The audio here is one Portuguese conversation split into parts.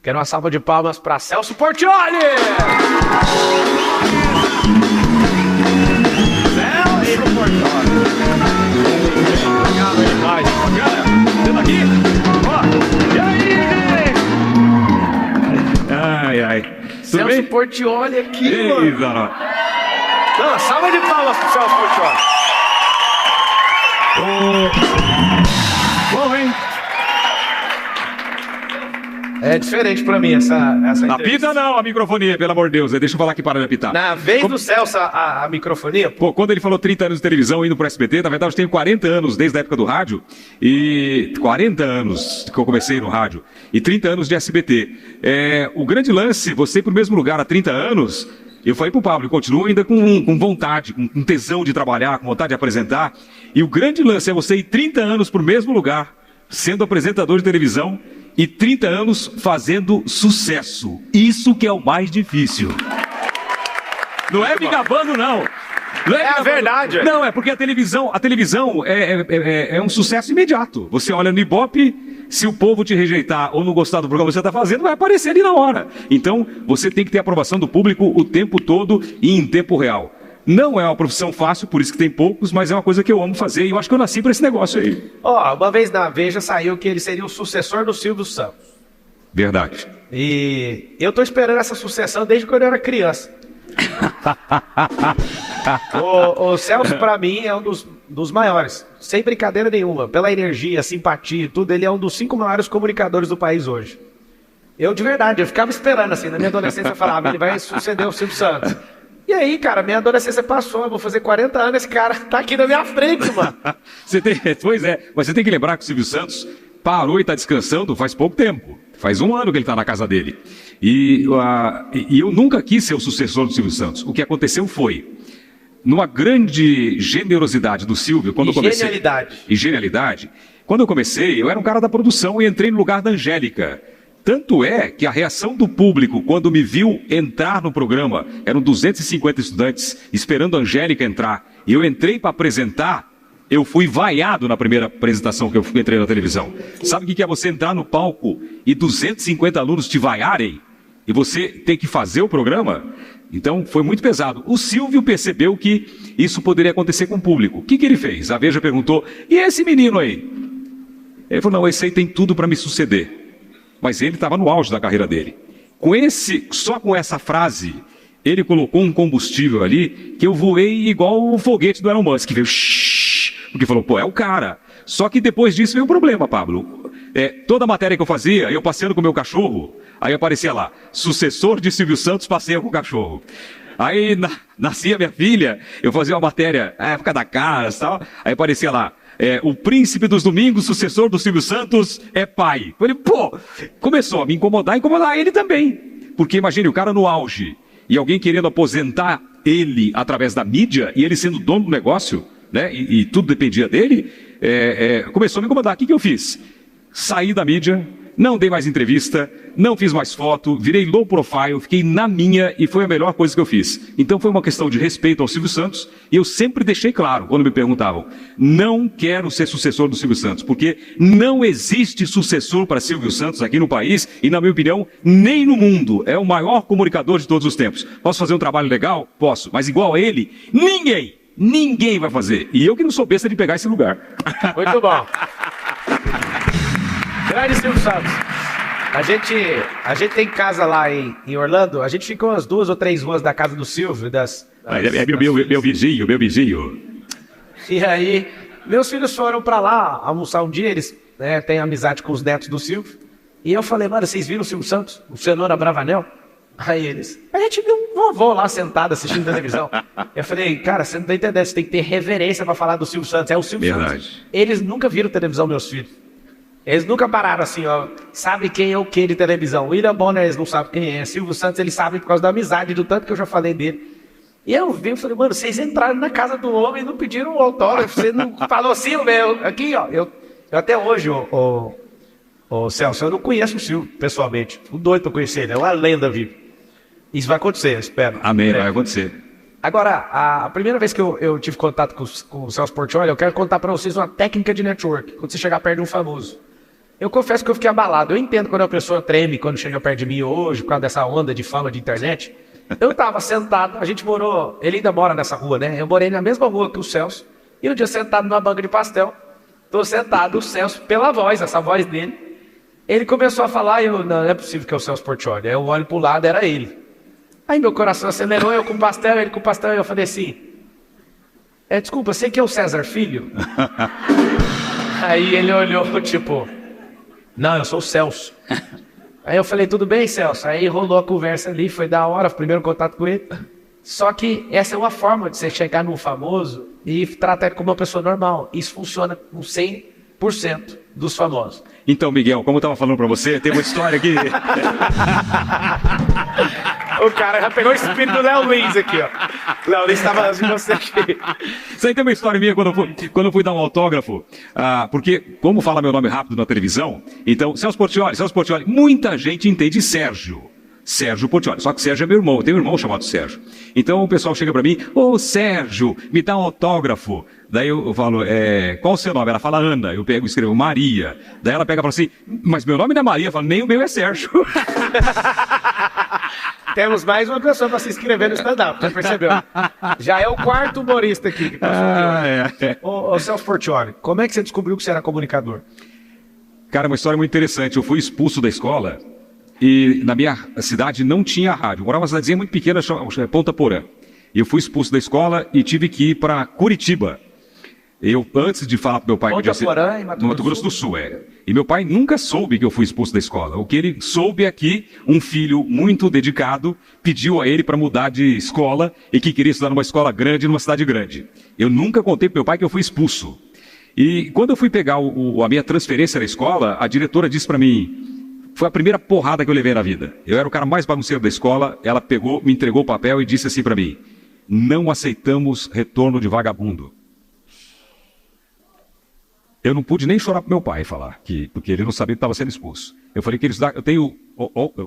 Quero uma salva de palmas para Celso Portiolli! Celso Portiolli! Obrigado aí, mais. Tendo aqui? Ó, e aí? Ai, ai. Tudo Celso bem? Portiolli aqui, Ei, mano. Zara. Não, salva de palmas pro Celso Portiolli. Bom, hein? É diferente pra mim essa entrevista. Apita não, a microfonia, pelo amor de Deus. Deixa eu falar que para de apitar. Na vez do Celso, a microfonia, Pô, quando ele falou 30 anos de televisão indo pro SBT, na verdade eu tenho 40 anos desde a época do rádio, e 40 anos que eu comecei no rádio, e 30 anos de SBT. O grande lance, você ir pro mesmo lugar há 30 anos, eu falei pro Pablo, eu continuo ainda com vontade, com tesão de trabalhar, com vontade de apresentar, e o grande lance é você ir 30 anos pro mesmo lugar, sendo apresentador de televisão, e 30 anos fazendo sucesso. Isso que é o mais difícil. Não é me gabando, não. Não É a verdade. Não, é porque a televisão é um sucesso imediato. Você olha no Ibope, se o povo te rejeitar ou não gostar do programa que você está fazendo, vai aparecer ali na hora. Então, você tem que ter a aprovação do público o tempo todo e em tempo real. Não é uma profissão fácil, por isso que tem poucos, mas é uma coisa que eu amo fazer e eu acho que eu nasci para esse negócio aí. ó, uma vez na Veja saiu que ele seria o sucessor do Silvio Santos. Verdade. E eu tô esperando essa sucessão desde quando eu era criança. O Celso, pra mim, é um dos maiores. Sem brincadeira nenhuma. Pela energia, simpatia e tudo, ele é um dos 5 maiores comunicadores do país hoje. Eu, de verdade, eu ficava esperando, assim, na minha adolescência, eu falava, ele vai suceder o Silvio Santos. E aí, cara, minha adolescência passou, eu vou fazer 40 anos, esse cara tá aqui na minha frente, mano. Pois é, mas você tem que lembrar que o Silvio Santos parou e está descansando faz pouco tempo. Faz 1 ano que ele está na casa dele. E eu nunca quis ser o sucessor do Silvio Santos. O que aconteceu foi, numa grande generosidade do Silvio, quando eu comecei... Genialidade. Quando eu comecei, eu era um cara da produção e entrei no lugar da Angélica. Tanto é que a reação do público, quando me viu entrar no programa, eram 250 estudantes esperando a Angélica entrar, e eu entrei para apresentar, eu fui vaiado na primeira apresentação que eu entrei na televisão. Sabe o que é você entrar no palco e 250 alunos te vaiarem? E você ter que fazer o programa? Então, foi muito pesado. O Silvio percebeu que isso poderia acontecer com o público. O que ele fez? A Veja perguntou, e esse menino aí? Ele falou, não, esse aí tem tudo para me suceder. Mas ele estava no auge da carreira dele. Só com essa frase, ele colocou um combustível ali que eu voei igual o foguete do Elon Musk, que veio porque falou, pô, é o cara. Só que depois disso veio o problema, Pablo. Toda a matéria que eu fazia, eu passeando com o meu cachorro, aí aparecia lá, sucessor de Silvio Santos passeia com o cachorro. Aí nascia minha filha, eu fazia uma matéria, época da casa e tal, aí aparecia lá, o príncipe dos domingos, sucessor do Silvio Santos, é pai. Eu falei, pô, começou a me incomodar ele também. Porque imagine o cara no auge, e alguém querendo aposentar ele através da mídia, e ele sendo dono do negócio, né, e tudo dependia dele, começou a me incomodar. O que eu fiz? Saí da mídia, não dei mais entrevista, não fiz mais foto, virei low profile, fiquei na minha e foi a melhor coisa que eu fiz. Então foi uma questão de respeito ao Silvio Santos e eu sempre deixei claro, quando me perguntavam, não quero ser sucessor do Silvio Santos, porque não existe sucessor para Silvio Santos aqui no país e, na minha opinião, nem no mundo. É o maior comunicador de todos os tempos. Posso fazer um trabalho legal? Posso, mas igual a ele, ninguém vai fazer. E eu que não sou besta de pegar esse lugar. Muito bom. Grande Silvio Santos. A gente tem casa lá em Orlando, a gente ficou umas 2 ou 3 ruas da casa do Silvio. Meu vizinho. E aí, meus filhos foram pra lá almoçar um dia, eles têm amizade com os netos do Silvio. E eu falei, mano, vocês viram o Silvio Santos? O Cenoura Bravanel? Aí eles, a gente viu um avô lá sentado assistindo televisão. Eu falei, cara, você não tá entendendo, você tem que ter reverência pra falar do Silvio Santos, é o Silvio Santos. Eles nunca viram televisão, meus filhos. Eles nunca pararam assim, ó, sabe quem é o que de televisão. William Bonner, eles não sabem quem é. Silvio Santos, eles sabem por causa da amizade, do tanto que eu já falei dele. E eu vi e falei, mano, vocês entraram na casa do homem e não pediram um autógrafo. Você não falou assim, meu. Aqui, ó, eu até hoje, o Celso, eu não conheço o Silvio pessoalmente. O doido pra conhecer ele, é uma lenda viva. Isso vai acontecer, eu espero. Amém, vai acontecer. Agora, a primeira vez que eu tive contato com o Celso Portiolli, eu quero contar pra vocês uma técnica de network, quando você chegar perto de um famoso. Eu confesso que eu fiquei abalado. Eu entendo quando a pessoa treme, quando chega perto de mim hoje, por causa dessa onda de fama de internet. Eu tava sentado, a gente morou, ele ainda mora nessa rua, né? Eu morei na mesma rua que o Celso, e um dia sentado numa banca de pastel, tô sentado, o Celso, pela voz, essa voz dele, ele começou a falar, não é possível que é o Celso Portiolli. Aí eu olho pro lado, era ele. Aí meu coração acelerou, eu com pastel, ele com pastel, e eu falei assim, desculpa, você que é o César Filho? Aí ele olhou, tipo, não, eu sou o Celso. Aí eu falei, tudo bem, Celso? Aí rolou a conversa ali, foi da hora, primeiro contato com ele. Só que essa é uma forma de você chegar num famoso e tratar ele como uma pessoa normal. Isso funciona com 100% dos famosos. Então, Miguel, como eu estava falando para você, tem uma história aqui. O cara já pegou o espírito do Léo Lins aqui, ó. Léo Lins estava assim, você aqui. Isso aí tem uma história minha quando eu fui dar um autógrafo. Porque, como fala meu nome rápido na televisão, então, Celso Portiolli, muita gente entende Sérgio Portiolli. Só que Sérgio é meu irmão, eu tenho um irmão chamado Sérgio. Então o pessoal chega pra mim, ô Sérgio, me dá um autógrafo. Daí eu falo, qual o seu nome? Ela fala Ana, eu pego e escrevo Maria. Daí ela pega e fala assim, mas meu nome não é Maria. Eu falo, nem o meu é Sérgio. Temos mais uma pessoa para se inscrever no stand-up, já percebeu? Já é o quarto humorista aqui que passou aqui. Ô Celso Portiolli, como é que você descobriu que você era comunicador? Cara, uma história muito interessante. Eu fui expulso da escola e na minha cidade não tinha rádio. Eu morava numa cidadezinha muito pequena, chamada Ponta Porã. E eu fui expulso da escola e tive que ir para Curitiba. Eu, antes de falar para meu pai... Ponta Porã, em Mato Grosso do Sul, E meu pai nunca soube que eu fui expulso da escola. O que ele soube é que um filho muito dedicado pediu a ele para mudar de escola e que queria estudar numa escola grande, numa cidade grande. Eu nunca contei para meu pai que eu fui expulso. E quando eu fui pegar a minha transferência da escola, a diretora disse para mim... Foi a primeira porrada que eu levei na vida. Eu era o cara mais bagunceiro da escola, ela pegou, me entregou o papel e disse assim para mim, não aceitamos retorno de vagabundo. Eu não pude nem chorar pro meu pai falar, porque ele não sabia que estava sendo expulso. Eu falei que eu tenho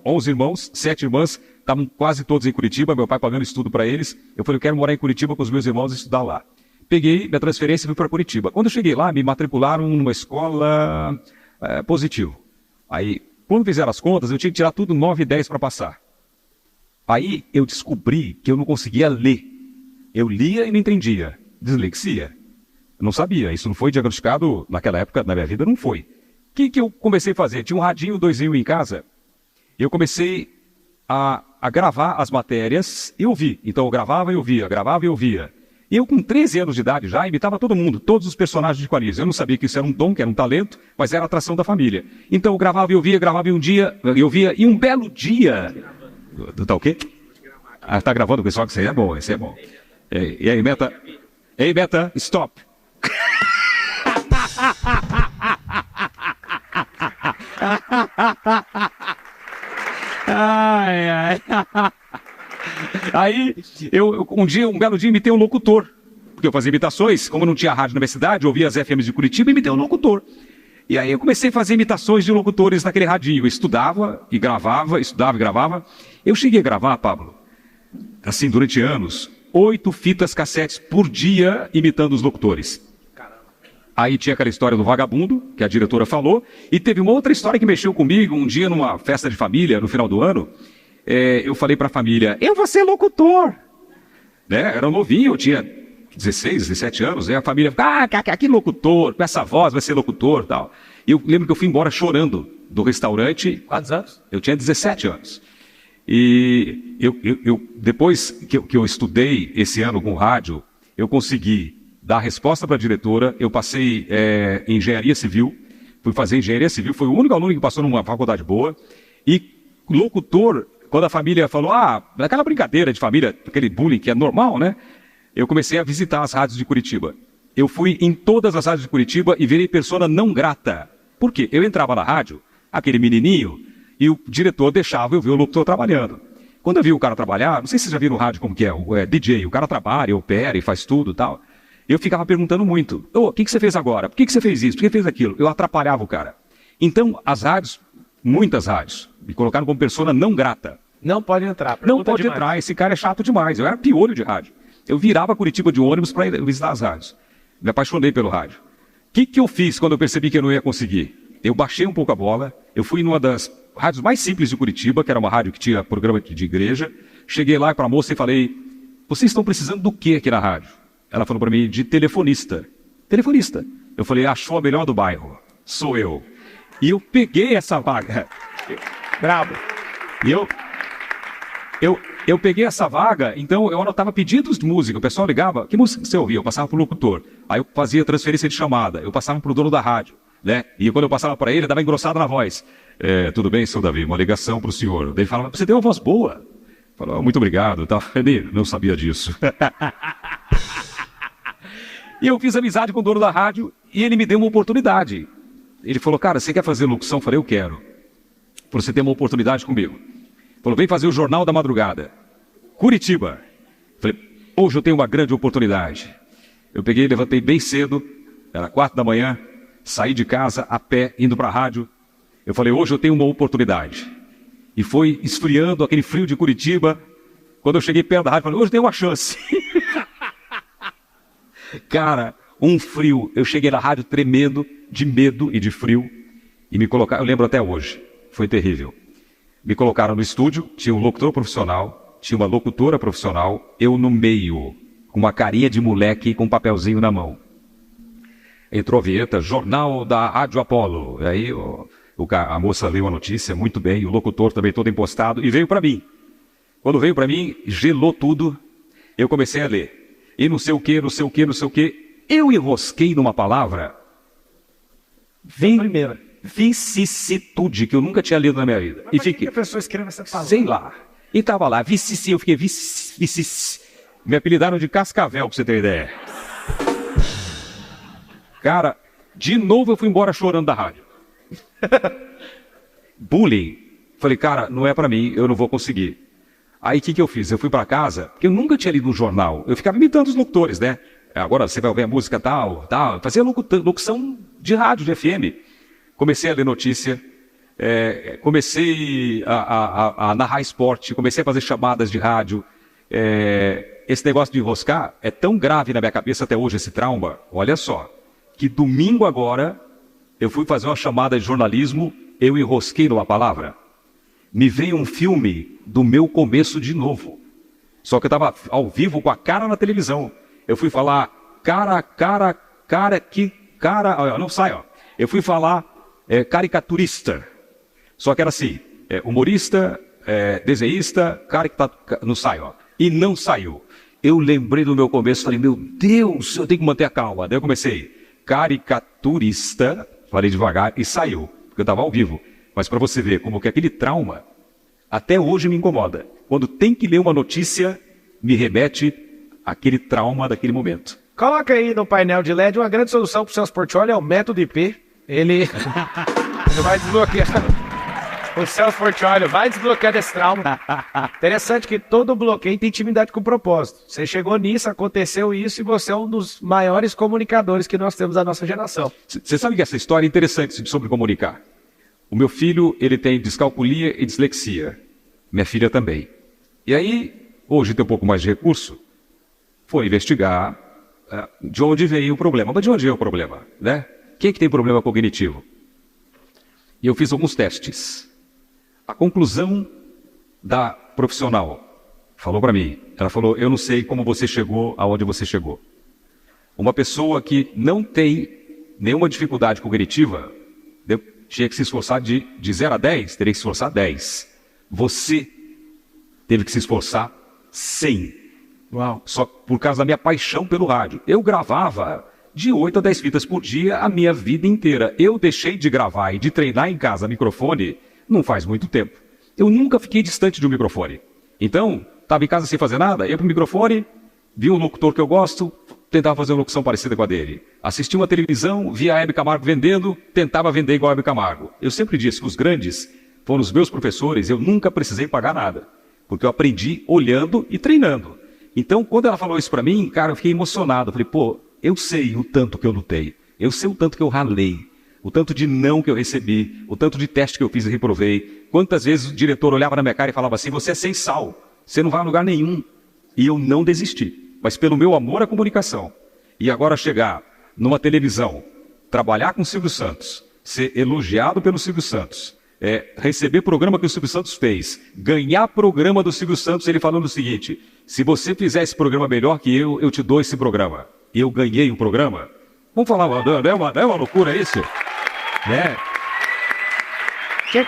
11 irmãos, 7 irmãs, estavam quase todos em Curitiba, meu pai pagando estudo para eles. Eu falei, eu quero morar em Curitiba com os meus irmãos e estudar lá. Peguei minha transferência e fui para Curitiba. Quando eu cheguei lá, me matricularam numa escola positivo. Aí, quando fizeram as contas, eu tinha que tirar tudo 9 e 10 para passar. Aí eu descobri que eu não conseguia ler. Eu lia e não entendia. Dislexia. Eu não sabia. Isso não foi diagnosticado naquela época, na minha vida, não foi. O que eu comecei a fazer? Tinha um radinho 2.000 em casa. Eu comecei a gravar as matérias e ouvir. Então eu gravava e ouvia, gravava e ouvia. E eu, com 13 anos de idade, já imitava todo mundo, todos os personagens de quadrinhos. Eu não sabia que isso era um dom, que era um talento, mas era a atração da família. Então eu gravava e ouvia, gravava e um dia, eu via, e um belo dia... Tá o quê? Tá gravando, pessoal, que isso aí é bom, esse é bom. E aí, Meta? Ei, Meta, stop. Ai, ai... Aí, um belo dia, imitei um locutor. Porque eu fazia imitações, como não tinha rádio na minha cidade, eu ouvia as FMs de Curitiba e imitei um locutor. E aí eu comecei a fazer imitações de locutores naquele radinho. Eu estudava e gravava, estudava e gravava. Eu cheguei a gravar, Pablo, assim, durante anos, 8 fitas cassetes por dia imitando os locutores. Aí tinha aquela história do vagabundo, que a diretora falou, e teve uma outra história que mexeu comigo, um dia numa festa de família, no final do ano. Eu falei para a família, eu vou ser locutor. Né? Era novinho, eu tinha 16, 17 anos, aí a família, que locutor, com essa voz vai ser locutor, tal. E eu lembro que eu fui embora chorando do restaurante. Quantos anos? Eu tinha 17 anos. E depois que eu estudei esse ano com rádio, eu consegui dar a resposta para a diretora. Eu passei em engenharia civil, fui fazer engenharia civil, foi o único aluno que passou numa faculdade boa. E locutor, quando a família falou, naquela brincadeira de família, aquele bullying que é normal, né? Eu comecei a visitar as rádios de Curitiba. Eu fui em todas as rádios de Curitiba e virei persona não grata. Por quê? Eu entrava na rádio, aquele menininho, e o diretor deixava eu ver o locutor trabalhando. Quando eu vi o cara trabalhar, não sei se vocês já viram no rádio como que é DJ, o cara trabalha, opera e faz tudo e tal. Eu ficava perguntando muito, o que você fez agora? Por que você fez isso? Por que fez aquilo? Eu atrapalhava o cara. Então, as rádios, muitas rádios, me colocaram como persona não grata. Não pode entrar. Não pode entrar, esse cara é chato demais. Eu era piolho de rádio. Eu virava Curitiba de ônibus para visitar as rádios. Me apaixonei pelo rádio. O que eu fiz quando eu percebi que eu não ia conseguir? eu baixei um pouco a bola, eu fui numa das rádios mais simples de Curitiba, que era uma rádio que tinha programa de igreja. Cheguei lá para a moça e falei, vocês estão precisando do que aqui na rádio? Ela falou para mim, de telefonista. Telefonista. Eu falei, achou a melhor do bairro. Sou eu. E eu peguei essa vaga. Bravo. E eu peguei essa vaga, então eu anotava pedidos de música. O pessoal ligava, que música você ouvia? Eu passava para o locutor. Aí eu fazia transferência de chamada. Eu passava para o dono da rádio, né? E quando eu passava para ele, dava engrossada na voz. Tudo bem, seu Davi? Uma ligação para o senhor. Daí ele falava, você tem uma voz boa. Falou, muito obrigado. Ele não sabia disso. E eu fiz amizade com o dono da rádio e ele me deu uma oportunidade. Ele falou, cara, você quer fazer locução? Eu falei, eu quero. Você tem uma oportunidade comigo. Falou, vem fazer o Jornal da Madrugada. Curitiba. Falei, hoje eu tenho uma grande oportunidade. Eu peguei, levantei bem cedo, era 4 da manhã, saí de casa a pé, indo para a rádio. Eu falei, hoje eu tenho uma oportunidade. E foi esfriando aquele frio de Curitiba. Quando eu cheguei perto da rádio, eu falei, hoje eu tenho uma chance. Cara, um frio. Eu cheguei na rádio tremendo, de medo e de frio. E me colocaram, eu lembro até hoje, foi terrível. Me colocaram no estúdio, tinha um locutor profissional, tinha uma locutora profissional, eu no meio, com uma carinha de moleque com um papelzinho na mão. Entrou a vinheta, Jornal da Rádio Apolo. Aí a moça leu a notícia muito bem, o locutor também todo impostado, e veio para mim. Quando veio para mim, gelou tudo, eu comecei a ler. E não sei o que, não sei o que, não sei o que. Eu enrosquei numa palavra. Vicissitude, que eu nunca tinha lido na minha vida. Mas e fiquei, que a pessoa escreve essa palavra? Sei lá. E tava lá, vicissi, eu fiquei vicissi. Me apelidaram de Cascavel, pra você ter ideia. Cara, de novo eu fui embora chorando da rádio. Bullying. Falei, cara, não é pra mim, eu não vou conseguir. Aí o que eu fiz? Eu fui pra casa, porque eu nunca tinha lido um jornal. Eu ficava imitando os locutores, né? Agora você vai ouvir a música tal, tal. Fazia locução de rádio, de FM. Comecei a ler notícia, comecei a narrar esporte, comecei a fazer chamadas de rádio. Esse negócio de enroscar é tão grave na minha cabeça até hoje, esse trauma. Olha só, que domingo agora eu fui fazer uma chamada de jornalismo, eu enrosquei numa palavra. Me veio um filme do meu começo de novo. Só que eu estava ao vivo com a cara na televisão. Eu fui falar, não sai, ó. Eu fui falar caricaturista. Só que era assim, humorista, desenhista, não sai, ó. E não saiu. Eu lembrei do meu começo, falei, meu Deus, eu tenho que manter a calma. Daí eu comecei, caricaturista, falei devagar e saiu, porque eu estava ao vivo. Mas para você ver como que aquele trauma até hoje me incomoda. Quando tem que ler uma notícia, me remete àquele trauma daquele momento. Coloca aí no painel de LED uma grande solução para o Celso Portiolli, é o método IP. Ele vai desbloquear. O Celso Portiolli vai desbloquear desse trauma. Interessante que todo bloqueio tem intimidade com o propósito. Você chegou nisso, aconteceu isso e você é um dos maiores comunicadores que nós temos da nossa geração. Você sabe que essa história é interessante sobre comunicar. O meu filho, ele tem descalculia e dislexia. Minha filha também. E aí, hoje tem um pouco mais de recurso, foi investigar de onde veio o problema. Mas de onde veio o problema, né? Quem que tem problema cognitivo? E eu fiz alguns testes. A conclusão da profissional falou para mim, ela falou, eu não sei como você chegou aonde você chegou. Uma pessoa que não tem nenhuma dificuldade cognitiva, tinha que se esforçar de 0 a 10, teria que se esforçar 10. Você teve que se esforçar 100. Uau. Só por causa da minha paixão pelo rádio. Eu gravava de 8 a 10 fitas por dia a minha vida inteira. Eu deixei de gravar e de treinar em casa microfone não faz muito tempo. Eu nunca fiquei distante de um microfone. Então, estava em casa sem fazer nada, ia para o microfone, vi um locutor que eu gosto, tentava fazer uma locução parecida com a dele. Assistia uma televisão, via a Hebe Camargo vendendo, tentava vender igual a Hebe Camargo. Eu sempre disse que os grandes foram os meus professores, eu nunca precisei pagar nada. Porque eu aprendi olhando e treinando. Então, quando ela falou isso para mim, cara, eu fiquei emocionado. Eu falei, pô, eu sei o tanto que eu lutei. Eu sei o tanto que eu ralei. O tanto de não que eu recebi. O tanto de teste que eu fiz e reprovei. Quantas vezes o diretor olhava na minha cara e falava assim, você é sem sal. Você não vai a lugar nenhum. E eu não desisti. Mas pelo meu amor à comunicação. E agora chegar numa televisão, trabalhar com o Silvio Santos, ser elogiado pelo Silvio Santos, receber programa que o Silvio Santos fez, ganhar programa do Silvio Santos, ele falando o seguinte: se você fizer esse programa melhor que eu te dou esse programa. E eu ganhei o programa. Vamos falar, não é uma loucura isso? Né? Quem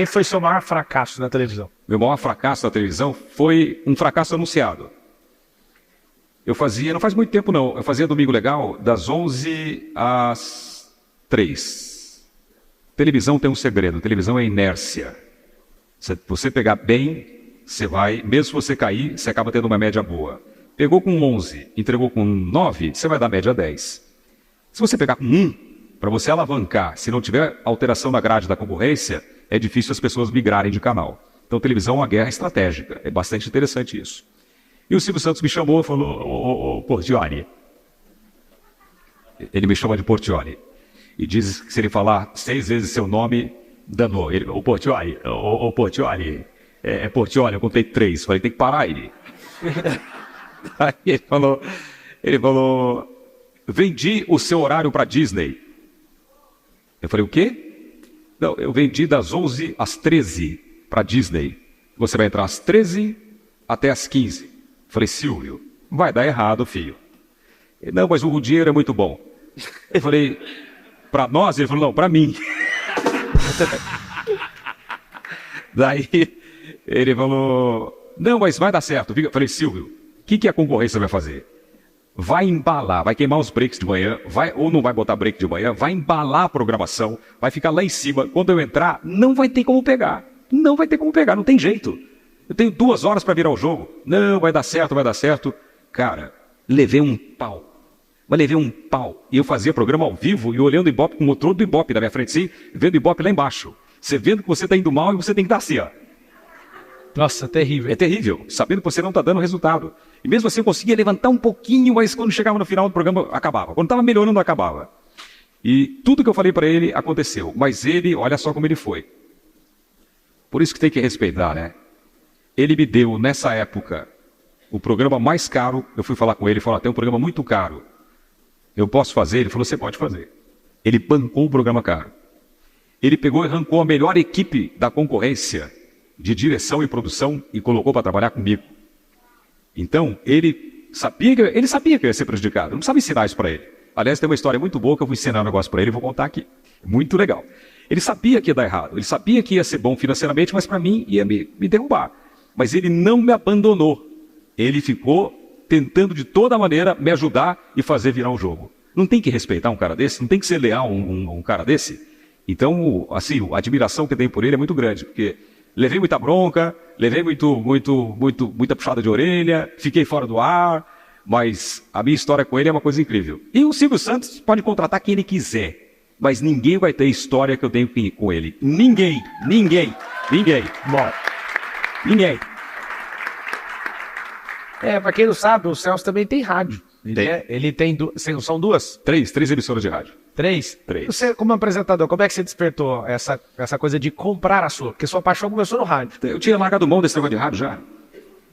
foi seu maior fracasso na televisão? Meu maior fracasso na televisão foi um fracasso anunciado. Eu fazia, não faz muito tempo não, eu fazia Domingo Legal das 11 às 3. Televisão tem um segredo, televisão é inércia. Se você pegar bem, você vai, mesmo se você cair, você acaba tendo uma média boa. Pegou com 11, entregou com 9, você vai dar média 10. Se você pegar com 1, para você alavancar, se não tiver alteração na grade da concorrência, é difícil as pessoas migrarem de canal. Então televisão é uma guerra estratégica, é bastante interessante isso. E o Silvio Santos me chamou e falou: ô Portioli. Ele me chama de Portioli. E diz que se ele falar 6 vezes seu nome, danou. Ele, ô Portioli, ô Portioli. É Portioli, eu contei 3. Falei, tem que parar ele. Aí ele falou, vendi o seu horário para Disney. Eu falei, o quê? Não, eu vendi das 11 às 13 para Disney. Você vai entrar às 13 até às 15. Falei, Silvio, vai dar errado, filho. Ele, não, mas o dinheiro é muito bom. Eu falei, para nós? Ele falou, não, para mim. Daí ele falou, não, mas vai dar certo. Eu falei, Silvio, o que a concorrência vai fazer? Vai embalar, vai queimar os breaks de manhã, ou não vai botar break de manhã, vai embalar a programação, vai ficar lá em cima. Quando eu entrar, não vai ter como pegar. Não vai ter como pegar, não tem jeito. Eu tenho 2 horas para virar o jogo. Não, vai dar certo, vai dar certo. Cara, levei um pau. Mas levei um pau. E eu fazia programa ao vivo e olhando o Ibope com o motor do Ibope na minha frente, sim, vendo o Ibope lá embaixo. Você vendo que você está indo mal e você tem que estar assim, ó. Nossa, terrível. É terrível, sabendo que você não está dando resultado. E mesmo assim eu conseguia levantar um pouquinho, mas quando chegava no final do programa, acabava. Quando estava melhorando, acabava. E tudo que eu falei para ele aconteceu. Mas ele, olha só como ele foi. Por isso que tem que respeitar, né? Ele me deu, nessa época, o programa mais caro. Eu fui falar com ele, ele falou, tem um programa muito caro. Eu posso fazer? Ele falou, você pode fazer. Ele bancou o programa caro. Ele pegou e arrancou a melhor equipe da concorrência de direção e produção e colocou para trabalhar comigo. Então, ele sabia que eu ia ser prejudicado. Eu não precisava ensinar isso para ele. Aliás, tem uma história muito boa que eu vou ensinar um negócio para ele e vou contar aqui. Muito legal. Ele sabia que ia dar errado. Ele sabia que ia ser bom financeiramente, mas para mim ia me derrubar. Mas ele não me abandonou. Ele ficou tentando de toda maneira me ajudar e fazer virar um jogo. Não tem que respeitar um cara desse? Não tem que ser leal um cara desse? Então, assim, a admiração que eu tenho por ele é muito grande, porque levei muita bronca, levei muita puxada de orelha, fiquei fora do ar, mas a minha história com ele é uma coisa incrível. E o Silvio Santos pode contratar quem ele quiser, mas ninguém vai ter a história que eu tenho com ele. Ninguém. Bom. Ninguém. Pra quem não sabe, o Celso também tem rádio. Tem. Ele tem, são 2? 3 emissoras de rádio. 3? 3. Você, como apresentador, como é que você despertou essa coisa de comprar a sua? Porque sua paixão começou no rádio. Eu tinha largado mão desse negócio de rádio já.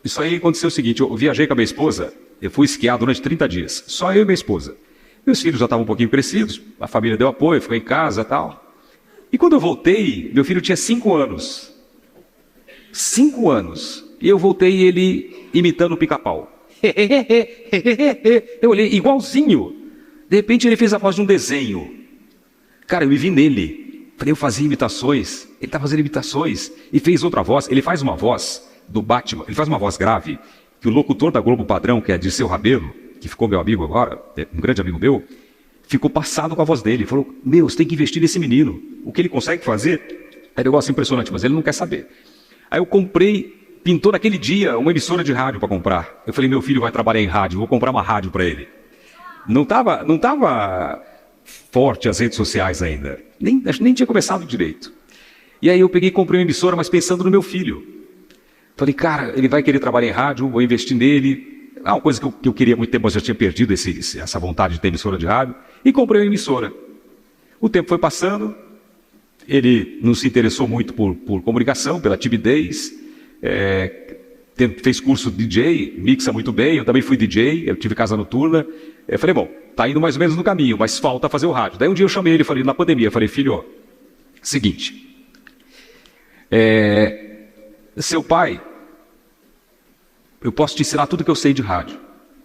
Isso aí aconteceu o seguinte, eu viajei com a minha esposa, eu fui esquiar durante 30 dias. Só eu e minha esposa. Meus filhos já estavam um pouquinho crescidos, a família deu apoio, ficou em casa e tal. E quando eu voltei, meu filho tinha 5 anos. 5 anos. E eu voltei ele imitando o Pica-Pau. Eu olhei igualzinho. De repente ele fez a voz de um desenho. Cara, eu me vi nele. Falei, eu fazia imitações. Ele está fazendo imitações. E fez outra voz. Ele faz uma voz do Batman. Ele faz uma voz grave. Que o locutor da Globo Padrão, que é Dirceu Rabelo, que ficou meu amigo agora, um grande amigo meu, ficou passado com a voz dele. Falou, meu, você tem que investir nesse menino. O que ele consegue fazer é um negócio impressionante, mas ele não quer saber. Aí eu comprei, pintou naquele dia uma emissora de rádio para comprar. Eu falei, meu filho vai trabalhar em rádio, vou comprar uma rádio para ele. Não tava forte as redes sociais ainda. Nem tinha começado direito. E aí eu peguei e comprei uma emissora, mas pensando no meu filho. Falei, cara, ele vai querer trabalhar em rádio, vou investir nele. Uma coisa que eu queria há muito tempo, mas já tinha perdido essa vontade de ter emissora de rádio. E comprei uma emissora. O tempo foi passando. Ele não se interessou muito por comunicação, pela timidez. fez curso de DJ, mixa muito bem, eu também fui DJ, eu tive casa noturna. Eu falei, bom, tá indo mais ou menos no caminho, mas falta fazer o rádio. Daí um dia eu chamei ele, falei, na pandemia, eu falei, filho, seguinte, seu pai, eu posso te ensinar tudo que eu sei de rádio.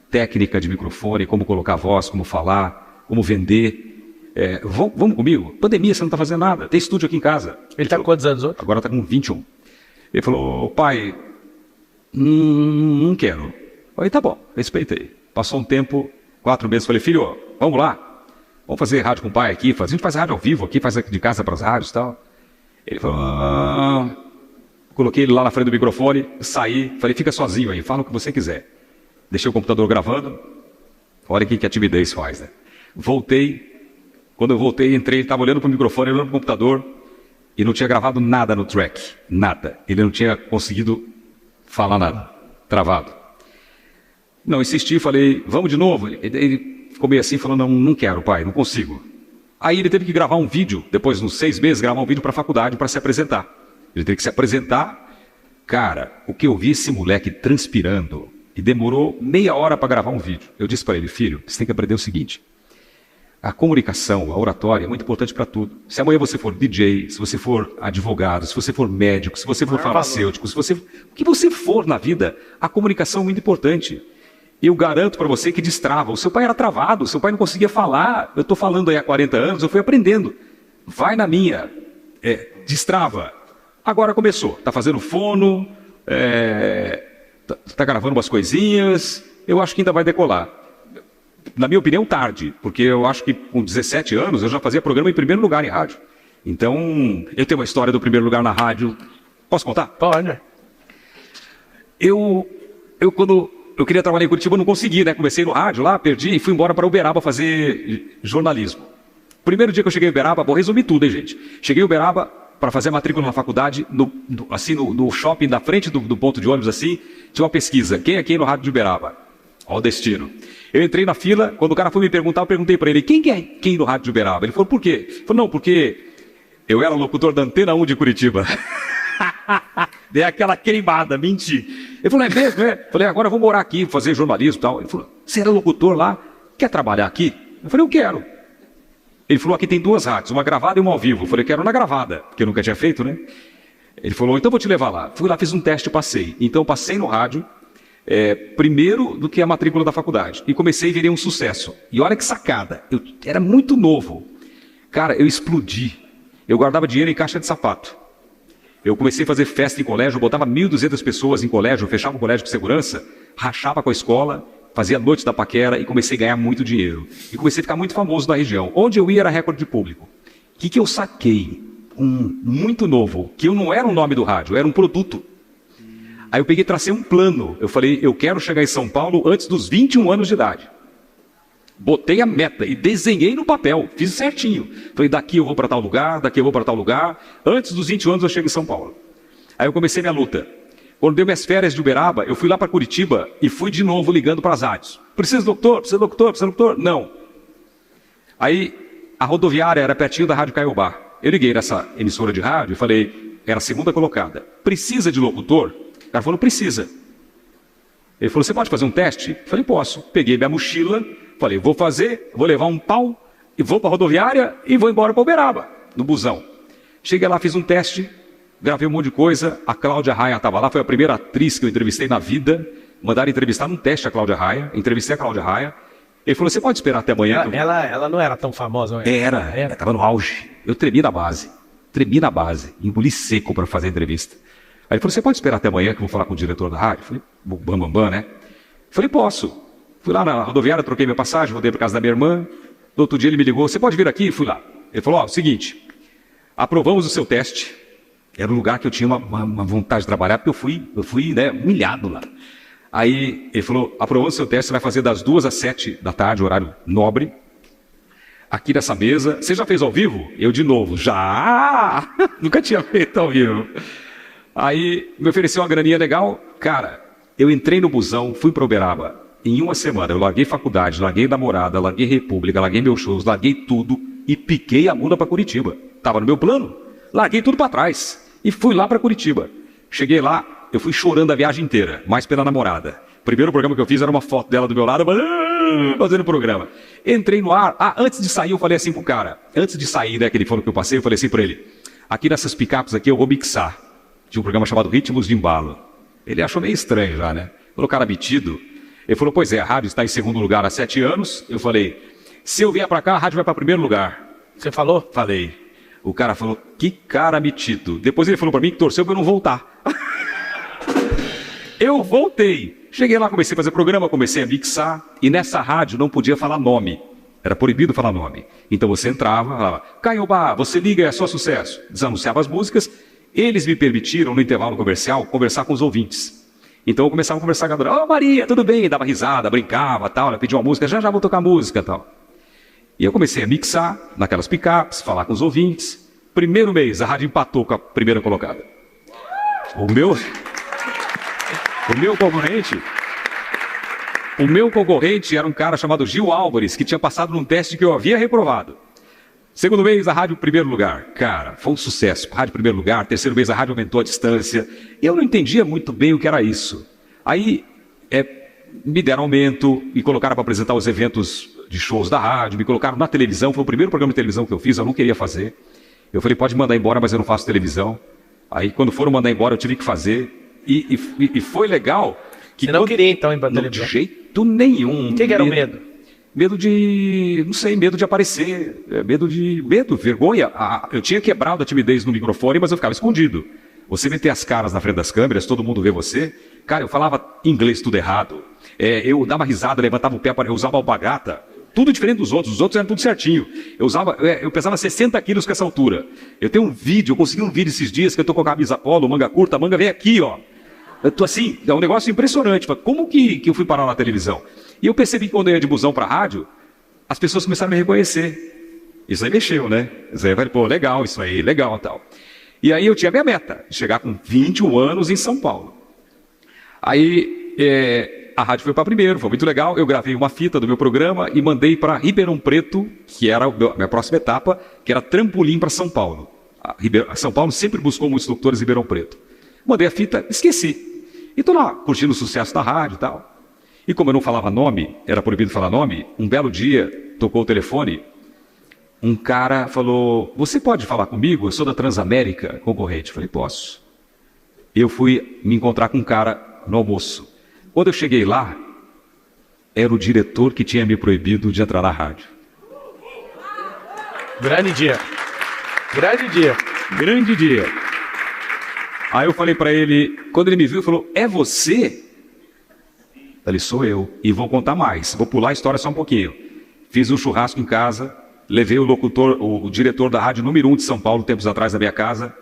Técnica de microfone, como colocar voz, como falar, como vender. Vamos comigo? Pandemia, você não está fazendo nada. Tem estúdio aqui em casa. Ele está com quantos anos hoje? Agora está com 21. Ele falou, pai, não quero. Eu falei, tá bom, respeitei. Passou um tempo, 4 meses, falei, filho, vamos lá. Vamos fazer rádio com o pai aqui. A gente faz rádio ao vivo aqui, faz de casa para as rádios e tal. Ele falou, coloquei ele lá na frente do microfone, saí, falei, fica sozinho aí, fala o que você quiser. Deixei o computador gravando. Olha o que a timidez faz, né? Voltei. Quando eu voltei, entrei, ele estava olhando para o microfone, olhando para o computador e não tinha gravado nada no track. Nada. Ele não tinha conseguido falar nada. Travado. Não, insisti, falei, vamos de novo. Ele ficou meio assim, falando, não quero, pai, não consigo. Aí ele teve que gravar um vídeo, depois de uns 6 meses, gravar um vídeo para a faculdade para se apresentar. Ele teve que se apresentar. Cara, o que eu vi esse moleque transpirando, e demorou meia hora para gravar um vídeo. Eu disse para ele, filho, você tem que aprender o seguinte, a comunicação, a oratória é muito importante para tudo. Se amanhã você for DJ, se você for advogado, se você for médico, se você for farmacêutico, se você, o que você for na vida, a comunicação é muito importante. Eu garanto para você que destrava. O seu pai era travado, o seu pai não conseguia falar. Eu estou falando aí há 40 anos, eu fui aprendendo. Vai na minha, destrava. Agora começou, está fazendo fono, está gravando umas coisinhas, eu acho que ainda vai decolar. Na minha opinião, tarde, porque eu acho que com 17 anos eu já fazia programa em primeiro lugar em rádio. Então, eu tenho uma história do primeiro lugar na rádio. Posso contar? Pode. Quando eu queria trabalhar em Curitiba, eu não consegui, né? Comecei no rádio lá, perdi e fui embora para Uberaba fazer jornalismo. Primeiro dia que eu cheguei em Uberaba, vou resumir tudo, hein, gente? Cheguei em Uberaba para fazer a matrícula na faculdade, no shopping, da frente do ponto de ônibus, assim, tinha uma pesquisa. Quem é quem no rádio de Uberaba? Ó o destino. Eu entrei na fila, quando o cara foi me perguntar, eu perguntei para ele, quem é quem no rádio de Uberaba? Ele falou, por quê? Ele falou, não, porque eu era locutor da Antena 1 de Curitiba. Dei aquela queimada, menti. Ele falou, é mesmo, é? Eu falei, agora eu vou morar aqui, fazer jornalismo e tal. Ele falou, você era locutor lá? Quer trabalhar aqui? Eu falei, eu quero. Ele falou, aqui tem 2 rádios, uma gravada e uma ao vivo. Eu falei, quero na gravada, porque eu nunca tinha feito, né? Ele falou, então vou te levar lá. Fui lá, fiz um teste e passei. Então passei no rádio, primeiro do que a matrícula da faculdade. E comecei e virei um sucesso. E olha que sacada, eu era muito novo. Cara, eu explodi. Eu guardava dinheiro em caixa de sapato. Eu comecei a fazer festa em colégio, botava 1.200 pessoas em colégio, fechava o colégio com segurança, rachava com a escola, fazia noite da paquera e comecei a ganhar muito dinheiro. E comecei a ficar muito famoso na região. Onde eu ia era recorde de público. O que eu saquei? Muito novo, que eu não era o nome do rádio, era um produto. Aí eu peguei e tracei um plano. Eu falei, eu quero chegar em São Paulo antes dos 21 anos de idade. Botei a meta e desenhei no papel, fiz certinho. Falei, daqui eu vou para tal lugar, daqui eu vou para tal lugar. Antes dos 21 anos eu chego em São Paulo. Aí eu comecei minha luta. Quando deu minhas férias de Uberaba, eu fui lá para Curitiba e fui de novo ligando para as rádios. Precisa de locutor? Precisa de locutor? Precisa de locutor? Não. Aí a rodoviária era pertinho da Rádio Caiobá. Eu liguei nessa emissora de rádio e falei, era a segunda colocada. Precisa de locutor? O cara falou, precisa. Ele falou, você pode fazer um teste? Eu falei, posso. Peguei minha mochila, falei, vou levar um pau, e vou para a rodoviária e vou embora para Uberaba, no busão. Cheguei lá, fiz um teste, gravei um monte de coisa, a Cláudia Raia estava lá, foi a primeira atriz que eu entrevistei na vida, mandaram entrevistar num teste a Cláudia Raia, entrevistei a Cláudia Raia. Ele falou, você pode esperar até amanhã? Ela não era tão famosa. Era, estava no auge. Eu tremi na base, engoli seco para fazer a entrevista. Aí ele falou, você pode esperar até amanhã que eu vou falar com o diretor da rádio? Eu falei, bam, né? Eu falei, posso. Fui lá na rodoviária, troquei minha passagem, voltei para casa da minha irmã. No outro dia ele me ligou, você pode vir aqui? Fui lá. Ele falou, o seguinte, aprovamos o seu teste. Era um lugar que eu tinha uma vontade de trabalhar, porque eu fui né, humilhado lá. Aí ele falou, aprovamos o seu teste, você vai fazer das 2 às 7 da tarde, horário nobre, aqui nessa mesa. Você já fez ao vivo? Eu de novo, já! Nunca tinha feito ao vivo. Aí me ofereceu uma graninha legal. Cara, eu entrei no busão, fui para Uberaba. Em uma semana eu larguei faculdade, larguei namorada, larguei República, larguei meus shows, larguei tudo e piquei a mula para Curitiba. Tava no meu plano. Larguei tudo para trás e fui lá para Curitiba. Cheguei lá, eu fui chorando a viagem inteira, mais pela namorada. O primeiro programa que eu fiz era uma foto dela do meu lado, fazendo o programa. Entrei no ar, antes de sair eu falei assim pro cara, antes de sair, né, que ele falou que eu passei, eu falei assim pra ele, aqui nessas picapes aqui eu vou mixar. Tinha um programa chamado Ritmos de Embalo. Ele achou meio estranho já, né? Falou, cara metido. Ele falou, pois é, a rádio está em segundo lugar há 7 anos. Eu falei, se eu vier pra cá, a rádio vai pra primeiro lugar. Você falou? Falei. O cara falou, que cara metido. Depois ele falou pra mim que torceu pra eu não voltar. Eu voltei. Cheguei lá, comecei a fazer programa, comecei a mixar. E nessa rádio não podia falar nome. Era proibido falar nome. Então você entrava, falava, Caiobá, você liga, é só sucesso. Desanunciava as músicas. Eles me permitiram, no intervalo comercial, conversar com os ouvintes. Então eu começava a conversar com a dona, Maria, tudo bem? Dava risada, brincava, tal, ela pedia uma música, já vou tocar música, tal. E eu comecei a mixar naquelas picapes, falar com os ouvintes. Primeiro mês, a rádio empatou com a primeira colocada. O meu concorrente era um cara chamado Gil Álvares, que tinha passado num teste que eu havia reprovado. Segundo mês, a rádio primeiro lugar. Cara, foi um sucesso. Rádio primeiro lugar. Terceiro mês, a rádio aumentou a distância. Eu não entendia muito bem o que era isso. Aí, me deram aumento, me colocaram para apresentar os eventos de shows da rádio, me colocaram na televisão. Foi o primeiro programa de televisão que eu fiz, eu não queria fazer. Eu falei, pode mandar embora, mas eu não faço televisão. Aí, quando foram mandar embora, eu tive que fazer. E foi legal. Que você não queria, então, ir para televisão? De jeito nenhum. O que era o medo? Medo de, não sei, medo de aparecer, medo, vergonha. Eu tinha quebrado a timidez no microfone, mas eu ficava escondido. Você meter as caras na frente das câmeras, todo mundo vê você. Cara, eu falava inglês tudo errado. Eu dava risada, levantava o pé, eu usava alpargata. Tudo diferente dos outros eram tudo certinho. Eu pesava 60 quilos com essa altura. Eu tenho um vídeo, eu consegui um vídeo esses dias que eu tô com a camisa polo, manga curta, a manga vem aqui, ó. Eu tô assim, é um negócio impressionante. Como que eu fui parar na televisão? E eu percebi que quando eu ia de busão para a rádio, as pessoas começaram a me reconhecer. Isso aí mexeu, né? Isso aí eu falei, pô, legal, isso aí, legal, tal. E aí eu tinha minha meta, de chegar com 21 anos em São Paulo. Aí a rádio foi para primeiro, foi muito legal. Eu gravei uma fita do meu programa e mandei para Ribeirão Preto, que era a minha próxima etapa, que era trampolim para São Paulo. São Paulo sempre buscou muitos locutores em Ribeirão Preto. Mandei a fita, esqueci. E tô lá, curtindo o sucesso da rádio e tal. E como eu não falava nome, era proibido falar nome, um belo dia, tocou o telefone, um cara falou, você pode falar comigo? Eu sou da Transamérica, concorrente. Falei, posso. Eu fui me encontrar com um cara no almoço. Quando eu cheguei lá, era o diretor que tinha me proibido de entrar na rádio. Grande dia. Grande dia. Grande dia. Aí eu falei pra ele, quando ele me viu, ele falou, é você? Ele, sou eu, e vou contar mais, vou pular a história só um pouquinho. Fiz um churrasco em casa, levei o diretor da rádio número 1 de São Paulo, tempos atrás, na minha casa,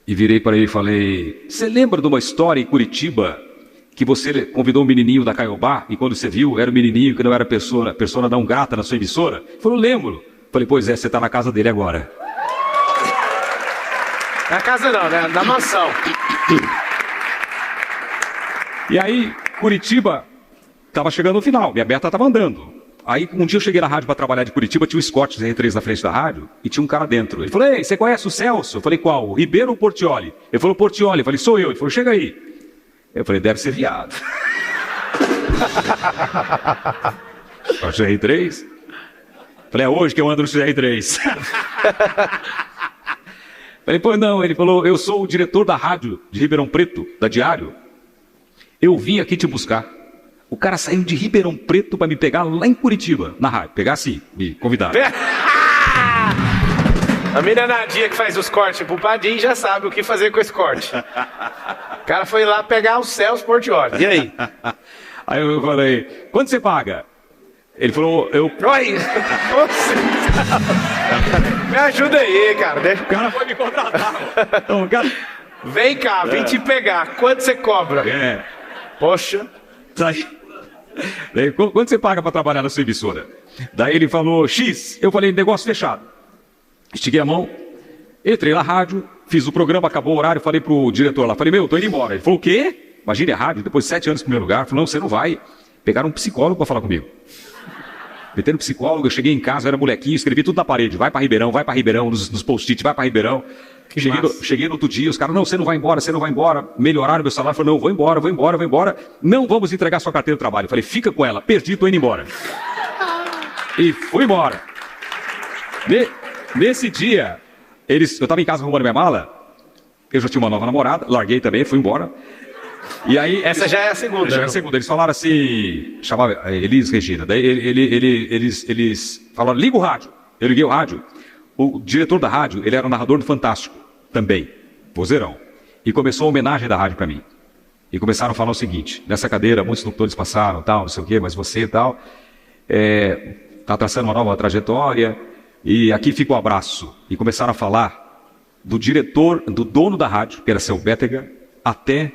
e virei para ele e falei, você lembra de uma história em Curitiba, que você convidou um menininho da Caiobá, e quando você viu, era um menininho que não era persona não grata na sua emissora? Ele falou, lembro. Falei, pois é, você está na casa dele agora. Na casa não, né? Na mansão. E aí, Curitiba estava chegando no final, minha meta estava andando. Aí, um dia eu cheguei na rádio para trabalhar de Curitiba, tinha um Scott R3 na frente da rádio, e tinha um cara dentro. Ele falou, ei, você conhece o Celso? Eu falei, qual? O Ribeiro ou Portioli? Ele falou, Portioli. Eu falei, sou eu. Ele falou, chega aí. Eu falei, deve ser viado. O XR3? Falei, é hoje que eu ando no XR3. Falei, pô, não. Ele falou, eu sou o diretor da rádio de Ribeirão Preto, da Diário. Eu vim aqui te buscar. O cara saiu de Ribeirão Preto para me pegar lá em Curitiba, na rádio. Pegar assim, me convidar. A menina Nadia que faz os cortes pro Padim já sabe o que fazer com esse corte. O cara foi lá pegar o Celso Portioli. E aí? Aí eu falei, quanto você paga? Ele falou, Oi! Me ajuda aí, cara. Deixa... O cara foi me contratar. Então, cara... Vem cá, vem te pegar. Quanto você cobra? Poxa. Daí, quanto você paga para trabalhar na sua emissora? Daí ele falou, X. Eu falei, negócio fechado. Estiguei a mão, entrei na rádio, fiz o programa, acabou o horário, falei pro diretor lá, falei, tô indo embora. Ele falou, o quê? Imagine a rádio, depois de 7 anos em primeiro lugar. Falei, não, você não vai. Pegaram um psicólogo para falar comigo. Metendo psicólogo, eu cheguei em casa, eu era molequinho, escrevi tudo na parede. Vai pra Ribeirão, nos post-it, vai pra Ribeirão. Cheguei no outro dia, os caras, não, você não vai embora. Melhoraram meu salário, falei, não, vou embora. Não vamos entregar sua carteira de trabalho. Eu falei, fica com ela, perdi, tô indo embora. E fui embora. Nesse dia, eu tava em casa arrumando minha mala, eu já tinha uma nova namorada, larguei também, fui embora. E aí, essa já é a segunda. Já é a segunda. Eles falaram assim, chamava Elis Regina. Daí eles falaram, liga o rádio. Eu liguei o rádio. O diretor da rádio, ele era um narrador do Fantástico também, vozeirão. E começou a homenagem da rádio para mim. E começaram a falar o seguinte, nessa cadeira muitos locutores passaram, tal, não sei o quê, mas você e tal, tá traçando uma nova trajetória, e aqui fica o abraço. E começaram a falar do diretor, do dono da rádio, que era seu Bétega, até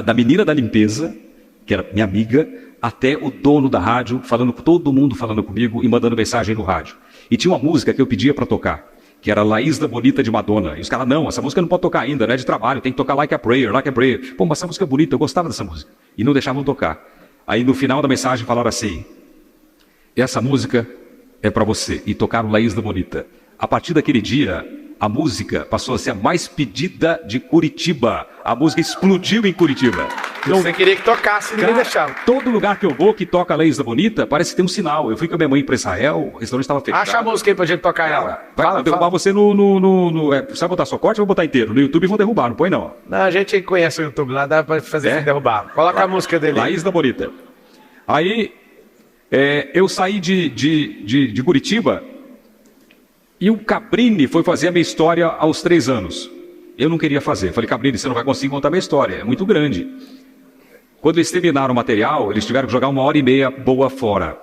da menina da limpeza, que era minha amiga, até o dono da rádio, falando com todo mundo, falando comigo e mandando mensagem no rádio. E tinha uma música que eu pedia para tocar, que era La Isla Bonita de Madonna. E os caras, não, essa música não pode tocar ainda, não é de trabalho, tem que tocar Like a Prayer. Pô, mas essa música é bonita, eu gostava dessa música. E não deixavam tocar. Aí no final da mensagem falaram assim, essa música é para você. E tocaram La Isla Bonita. A partir daquele dia, a música passou a ser a mais pedida de Curitiba. A música explodiu em Curitiba. Então, você queria que tocasse, ninguém deixava. Todo lugar que eu vou que toca La Isla Bonita, parece que tem um sinal. Eu fui com a minha mãe para Israel, o restaurante estava fechado. Acha a música aí pra gente tocar ela. Vai derrubar você sabe botar só corte ou vou botar inteiro? No YouTube vão derrubar, não põe não. Não, a gente conhece o YouTube lá, dá pra fazer sem derrubar. Coloca a música dele. La Isla Bonita. Aí, eu saí de Curitiba e o Cabrini foi fazer a minha história aos 3 anos. Eu não queria fazer. Falei, Cabrini, você não vai conseguir contar a minha história, é muito grande. Quando eles terminaram o material, eles tiveram que jogar 1h30 boa fora.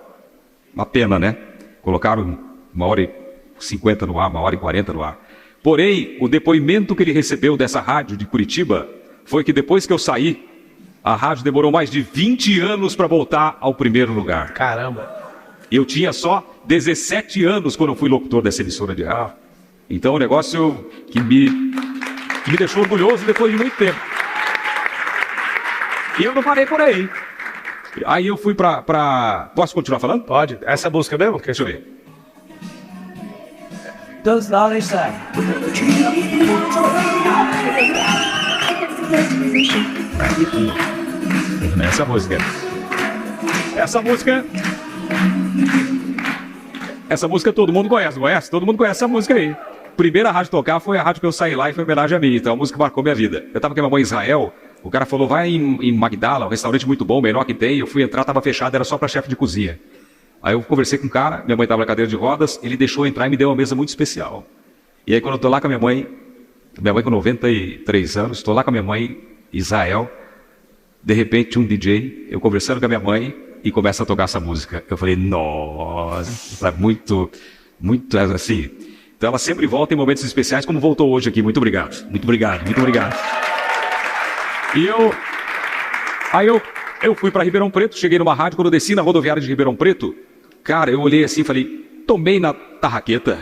Uma pena, né? Colocaram 1h50 no ar, 1h40 no ar. Porém, o depoimento que ele recebeu dessa rádio de Curitiba foi que depois que eu saí, a rádio demorou mais de 20 anos para voltar ao primeiro lugar. Caramba. Eu tinha só 17 anos quando eu fui locutor dessa emissora de rádio. Então, o negócio que me deixou orgulhoso depois de muito tempo. E eu não parei por aí. Aí eu fui pra... Posso continuar falando? Pode. Essa música mesmo? Deixa eu ver. Does not say. Essa música. Essa música todo mundo conhece, não conhece? Todo mundo conhece essa música aí. Primeira rádio tocar foi a rádio que eu saí lá e foi homenagem a mim. Então a música marcou minha vida. Eu tava com a minha mãe em Israel, o cara falou, vai em Magdala, um restaurante muito bom, o melhor que tem. Eu fui entrar, tava fechado, era só pra chefe de cozinha. Aí eu conversei com o cara, minha mãe tava na cadeira de rodas, ele deixou eu entrar e me deu uma mesa muito especial. E aí quando eu tô lá com a minha mãe com 93 anos, tô lá com a minha mãe, Israel, de repente um DJ, eu conversando com a minha mãe e começa a tocar essa música. Eu falei, nossa, muito assim. Então ela sempre volta em momentos especiais, como voltou hoje aqui. Muito obrigado, muito obrigado, muito obrigado. E eu fui para Ribeirão Preto, cheguei numa rádio, quando eu desci na rodoviária de Ribeirão Preto, cara, eu olhei assim e falei, tomei na tarraqueta.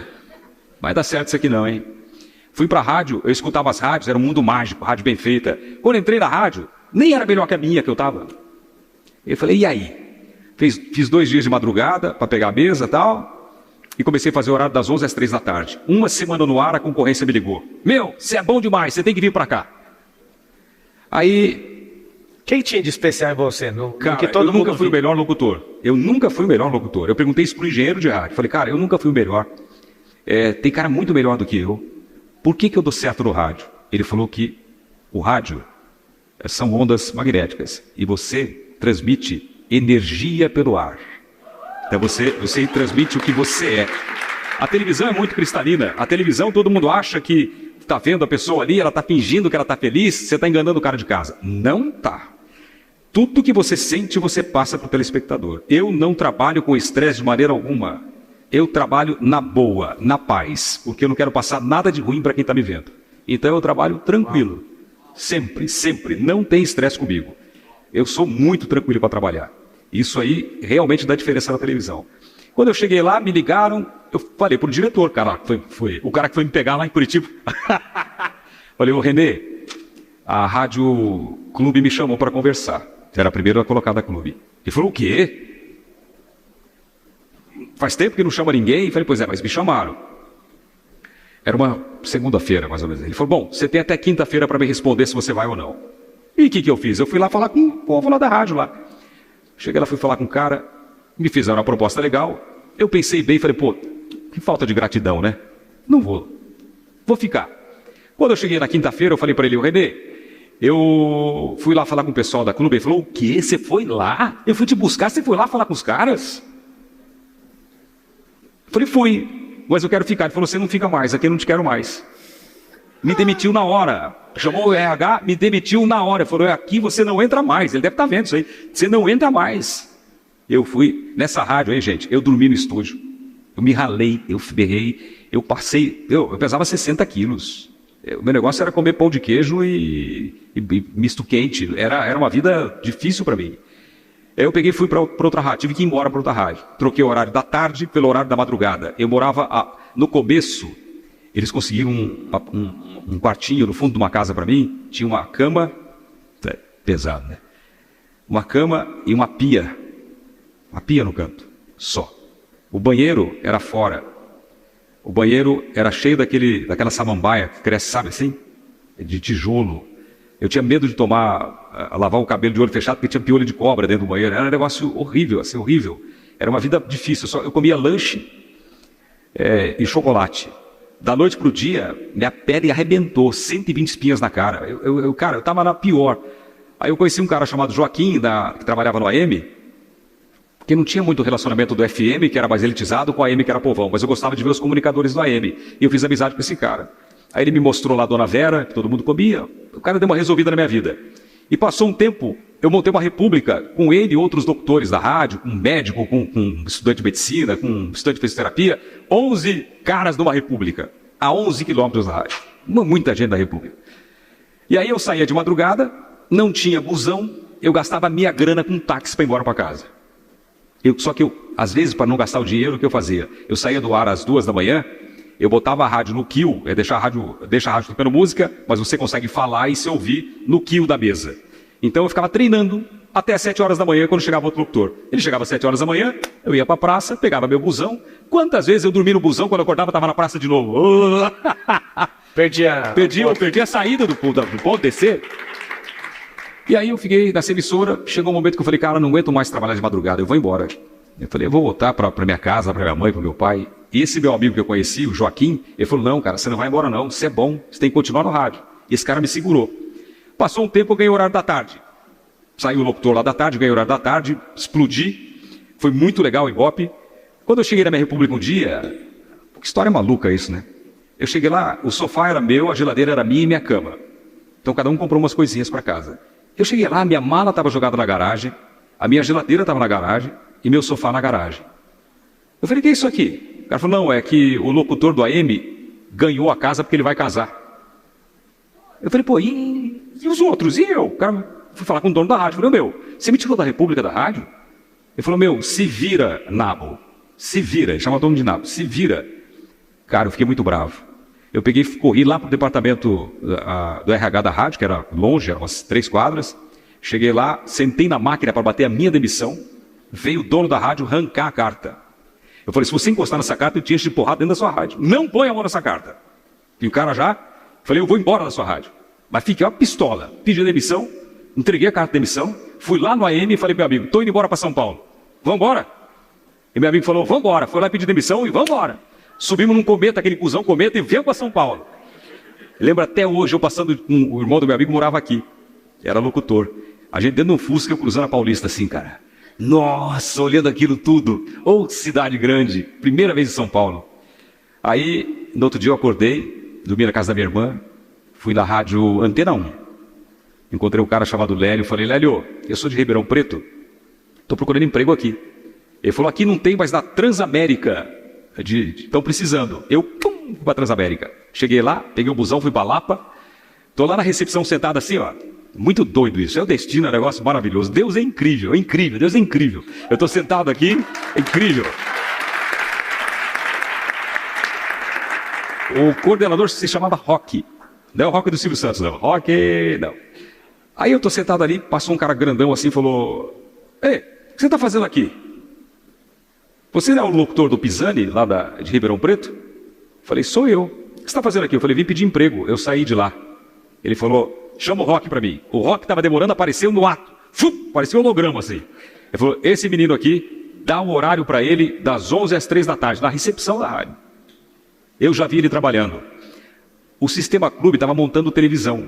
Vai dar certo isso aqui não, hein? Fui pra rádio, eu escutava as rádios, era um mundo mágico, rádio bem feita. Quando entrei na rádio, nem era melhor que a minha que eu tava. Eu falei, e aí? Fiz 2 dias de madrugada para pegar a mesa e tal, e comecei a fazer o horário das 11 às 3 da tarde. Uma semana no ar, a concorrência me ligou. Meu, você é bom demais, você tem que vir para cá. Aí... Quem tinha de especial em você? Cara, eu nunca fui o melhor locutor. Eu nunca fui o melhor locutor. Eu perguntei isso pro engenheiro de rádio. Falei, cara, eu nunca fui o melhor. Tem cara muito melhor do que eu. Por que eu dou certo no rádio? Ele falou que o rádio são ondas magnéticas e você transmite energia pelo ar. Então você transmite o que você é. A televisão é muito cristalina. A televisão, todo mundo acha que está vendo a pessoa ali, ela está fingindo que ela está feliz, você está enganando o cara de casa. Não tá. Tudo que você sente, você passa para o telespectador. Eu não trabalho com estresse de maneira alguma. Eu trabalho na boa, na paz, porque eu não quero passar nada de ruim para quem está me vendo. Então eu trabalho tranquilo. Sempre, sempre. Não tem estresse comigo. Eu sou muito tranquilo para trabalhar. Isso aí realmente dá diferença na televisão. Quando eu cheguei lá, me ligaram, eu falei pro diretor, cara, foi o cara que foi me pegar lá em Curitiba. Falei, ô Renê, a Rádio Clube me chamou para conversar. Era a primeira colocada Clube. Ele falou, o quê? faz tempo que não chama ninguém. Falei, pois é, mas me chamaram. Era uma segunda-feira, mais ou menos. Ele falou, bom, você tem até quinta-feira para me responder se você vai ou não. E o que eu fiz? Eu fui lá falar com o povo lá da rádio lá. Cheguei lá, fui falar com o cara, me fizeram uma proposta legal. Eu pensei bem, falei, pô, que falta de gratidão, né? Não vou ficar. Quando eu cheguei na quinta-feira, eu falei para ele, o Renê, eu fui lá falar com o pessoal da clube. Ele falou, o quê? Você foi lá? Eu fui te buscar, você foi lá falar com os caras? Eu falei, fui, mas eu quero ficar. Ele falou, você não fica mais, aqui eu não te quero mais. Me demitiu na hora. Chamou o RH, me demitiu na hora. Ele falou, aqui você não entra mais. Ele deve estar vendo isso aí. Você não entra mais. Eu fui nessa rádio aí, gente, eu dormi no estúdio. Eu me ralei, eu ferrei, eu passei, eu pesava 60 quilos. O meu negócio era comer pão de queijo e misto quente. Era uma vida difícil para mim. Eu peguei e fui para outra rádio, tive que ir embora para outra rádio. Troquei o horário da tarde pelo horário da madrugada. Eu morava, no começo, eles conseguiram um quartinho no fundo de uma casa para mim. Tinha uma cama, pesado, né? Uma cama e uma pia no canto, só. O banheiro era fora. O banheiro era cheio daquela samambaia que cresce, sabe assim? De tijolo. Eu tinha medo de lavar o cabelo de olho fechado, porque tinha piolho de cobra dentro do banheiro. Era um negócio horrível, assim, horrível. Era uma vida difícil. Eu comia lanche e chocolate. Da noite para o dia, minha pele arrebentou, 120 espinhas na cara. Cara, eu estava na pior. Aí eu conheci um cara chamado Joaquim, que trabalhava no AM, que não tinha muito relacionamento do FM, que era mais elitizado, com a AM, que era povão. Mas eu gostava de ver os comunicadores do AM. E eu fiz amizade com esse cara. Aí ele me mostrou lá a Dona Vera, que todo mundo comia. O cara deu uma resolvida na minha vida. E passou um tempo, eu montei uma república com ele e outros doutores da rádio, com um médico, com um estudante de medicina, com um estudante de fisioterapia. 11 caras numa república, a 11 quilômetros da rádio. Muita gente da república. E aí eu saía de madrugada, não tinha busão, eu gastava minha grana com um táxi para ir embora para casa. Só que às vezes, para não gastar o dinheiro, o que eu fazia? Eu saía do ar às 2 da manhã, eu botava a rádio no queue, deixa a rádio tocando música, mas você consegue falar e se ouvir no queue da mesa. Então eu ficava treinando até às 7 horas da manhã, quando chegava outro locutor. Ele chegava às 7 horas da manhã, eu ia para a praça, pegava meu busão. Quantas vezes eu dormi no busão, quando eu acordava, estava na praça de novo. Perdi a saída do ponto, descer. E aí eu fiquei nessa emissora, chegou um momento que eu falei, cara, não aguento mais trabalhar de madrugada, eu vou embora. Eu falei, eu vou voltar para minha casa, para minha mãe, para meu pai. E esse meu amigo que eu conheci, o Joaquim, ele falou, não, cara, você não vai embora não, você é bom, você tem que continuar no rádio. E esse cara me segurou. Passou um tempo, eu ganhei o horário da tarde. Saiu o locutor lá da tarde, ganhei o horário da tarde, explodi. Foi muito legal o Ibope. Quando eu cheguei na minha república um dia, que história maluca isso, né? Eu cheguei lá, o sofá era meu, a geladeira era minha e minha cama. Então cada um comprou umas coisinhas para casa. Eu cheguei lá, minha mala estava jogada na garagem, a minha geladeira estava na garagem e meu sofá na garagem. Eu falei, o que é isso aqui? O cara falou, não, é que o locutor do AM ganhou a casa porque ele vai casar. Eu falei, pô, e os outros? E eu? O cara foi falar com o dono da rádio. Eu falei, você me tirou da República da rádio? Ele falou, se vira, Nabo. Se vira, ele chama o dono de Nabo, se vira. Cara, eu fiquei muito bravo. Eu peguei e corri lá para o departamento do RH da rádio, que era longe, eram umas 3 quadras. Cheguei lá, sentei na máquina para bater a minha demissão. Veio o dono da rádio arrancar a carta. Eu falei, se você encostar nessa carta, eu te encho de porrada dentro da sua rádio. Não põe a mão nessa carta. E o cara falei, eu vou embora da sua rádio. Mas fiquei uma pistola. Pedi a demissão, entreguei a carta de demissão, fui lá no AM e falei pro meu amigo, estou indo embora para São Paulo. Vamos embora? E meu amigo falou, vamos embora. Foi lá pedir demissão e vamos embora. Subimos num cometa, aquele cuzão cometa, e veio para São Paulo. Lembro até hoje, eu passando com o irmão do meu amigo, morava aqui. Era locutor. A gente dentro de um Fusca, eu cruzando a Paulista assim, cara. Nossa, olhando aquilo tudo. Ô, cidade grande. Primeira vez em São Paulo. Aí, no outro dia eu acordei, dormi na casa da minha irmã, fui na rádio Antena 1. Encontrei um cara chamado Lélio, falei, Lélio, eu sou de Ribeirão Preto, estou procurando emprego aqui. Ele falou, aqui não tem, mas na Transamérica estão precisando. Eu, fui para Transamérica. Cheguei lá, peguei o busão, fui para Lapa, estou lá na recepção sentado assim, ó. Muito doido isso, é o destino, é um negócio maravilhoso. Deus é incrível, Deus é incrível. Eu estou sentado aqui, é incrível. O coordenador se chamava Roque. Não é o Roque do Silvio Santos, não. Roque, não. Aí eu estou sentado ali, passou um cara grandão assim e falou, ei, o que você está fazendo aqui? você é o locutor do Pisani, lá de Ribeirão Preto? Eu falei, sou eu. O que você está fazendo aqui? Eu falei, vim pedir emprego. Eu saí de lá. Ele falou, chama o Rock para mim. O Rock estava demorando, apareceu no ato. Parecia um holograma assim. Ele falou, esse menino aqui, dá um horário para ele das 11 às 3 da tarde, na recepção da rádio. Eu já vi ele trabalhando. O Sistema Clube estava montando televisão.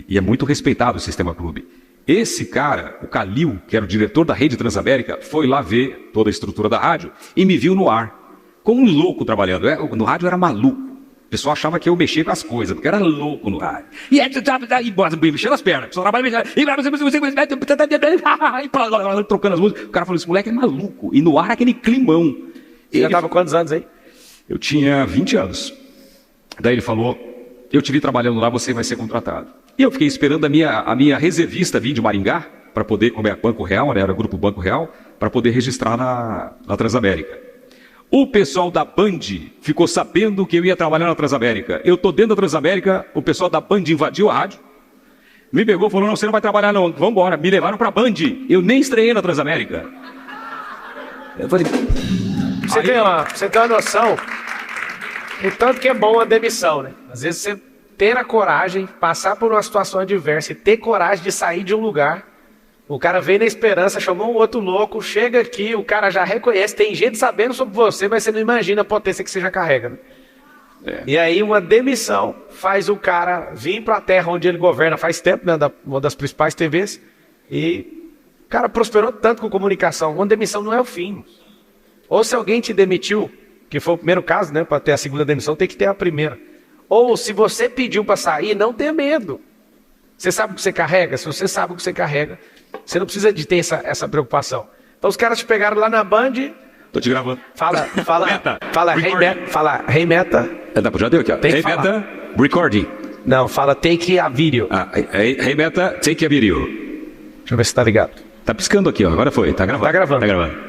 E é muito respeitado o Sistema Clube. Esse cara, o Calil, que era o diretor da Rede Transamérica, foi lá ver toda a estrutura da rádio e me viu no ar, como um louco trabalhando. No rádio eu era maluco. O pessoal achava que eu mexia com as coisas, porque eu era louco no rádio. E mexendo as pernas, só trabalha mexendo, trocando as músicas. O cara falou, esse moleque é maluco. E no ar aquele climão. Você já estava quantos anos aí? Eu tinha 20 anos. Daí ele falou, eu te vi trabalhando lá, você vai ser contratado. E eu fiquei esperando a minha reservista vir de Maringá, para poder, como é Banco Real, né, era o Grupo Banco Real, para poder registrar na Transamérica. O pessoal da Band ficou sabendo que eu ia trabalhar na Transamérica. Eu estou dentro da Transamérica, o pessoal da Band invadiu a rádio, me pegou e falou, não, você não vai trabalhar não, vamos embora. Me levaram para a Band, eu nem estreiei na Transamérica. Eu falei... Você tem uma noção, o tanto que é bom a demissão, né? Às vezes você ter a coragem, passar por uma situação adversa e ter coragem de sair de um lugar. O cara veio na esperança, chamou um outro louco, chega aqui, o cara já reconhece, tem gente sabendo sobre você, mas você não imagina a potência que você já carrega, né? E aí uma demissão faz o cara vir para a terra onde ele governa faz tempo, né, uma das principais TVs, e o cara prosperou tanto com comunicação. Uma demissão não é o fim. Ou se alguém te demitiu, que foi o primeiro caso, né, para ter a segunda demissão, tem que ter a primeira. Ou se você pediu para sair, não tenha medo. Você sabe o que você carrega? Se você sabe o que você carrega, você não precisa de ter essa preocupação. Então os caras te pegaram lá na Band. Tô te gravando. Fala, hey Meta. Já deu aqui, ó. Hey Meta, recording. Não, fala take a video. Hey Meta, take a video. Deixa eu ver se tá ligado. Tá piscando aqui, ó. Agora foi. Tá gravando.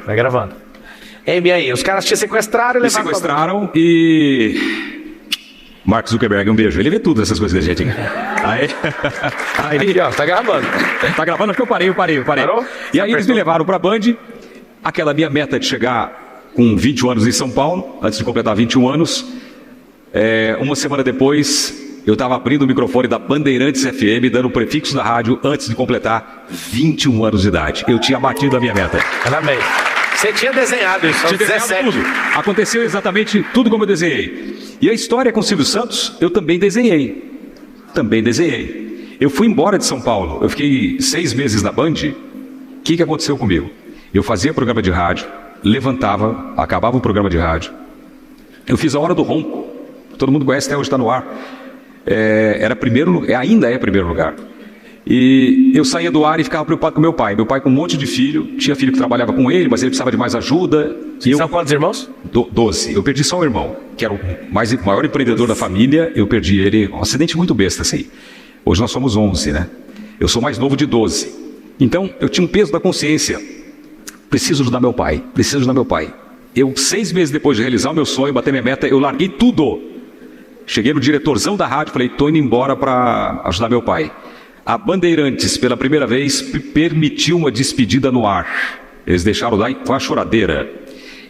Tá gravando. E aí, os caras te sequestraram e levaram. Me sequestraram e... Mark Zuckerberg, um beijo. Ele vê tudo essas coisas da gente. Aí, ó, tá gravando. Tá gravando porque eu parei. Parou? E aí eles me levaram pra Band. Aquela minha meta de chegar com 21 anos em São Paulo, antes de completar 21 anos. Uma semana depois, eu estava abrindo o microfone da Bandeirantes FM, dando o prefixo da rádio, antes de completar 21 anos de idade. Eu tinha batido a minha meta. Parabéns. Você tinha desenhado isso, aos 17. Tudo. Aconteceu exatamente tudo como eu desenhei. E a história com o Silvio Santos, eu também desenhei. Eu fui embora de São Paulo. Eu fiquei 6 meses na Band. O que aconteceu comigo? Eu fazia programa de rádio, levantava, acabava o programa de rádio. Eu fiz a Hora do Ronco. Todo mundo conhece, até hoje está no ar. Era primeiro lugar, ainda é primeiro lugar. E eu saía do ar e ficava preocupado com meu pai. Meu pai com um monte de filho, tinha filho que trabalhava com ele, mas ele precisava de mais ajuda. São quantos irmãos? 12. Eu perdi só um irmão, que era o maior empreendedor da família. Eu perdi ele, um acidente muito besta assim. Hoje nós somos 11, né? Eu sou mais novo de 12. Então eu tinha um peso da consciência. Preciso ajudar meu pai. Eu, 6 meses depois de realizar o meu sonho, bater minha meta, eu larguei tudo. Cheguei no diretorzão da rádio, falei, tô indo embora para ajudar meu pai. A Bandeirantes, pela primeira vez, permitiu uma despedida no ar. Eles deixaram dar com a choradeira.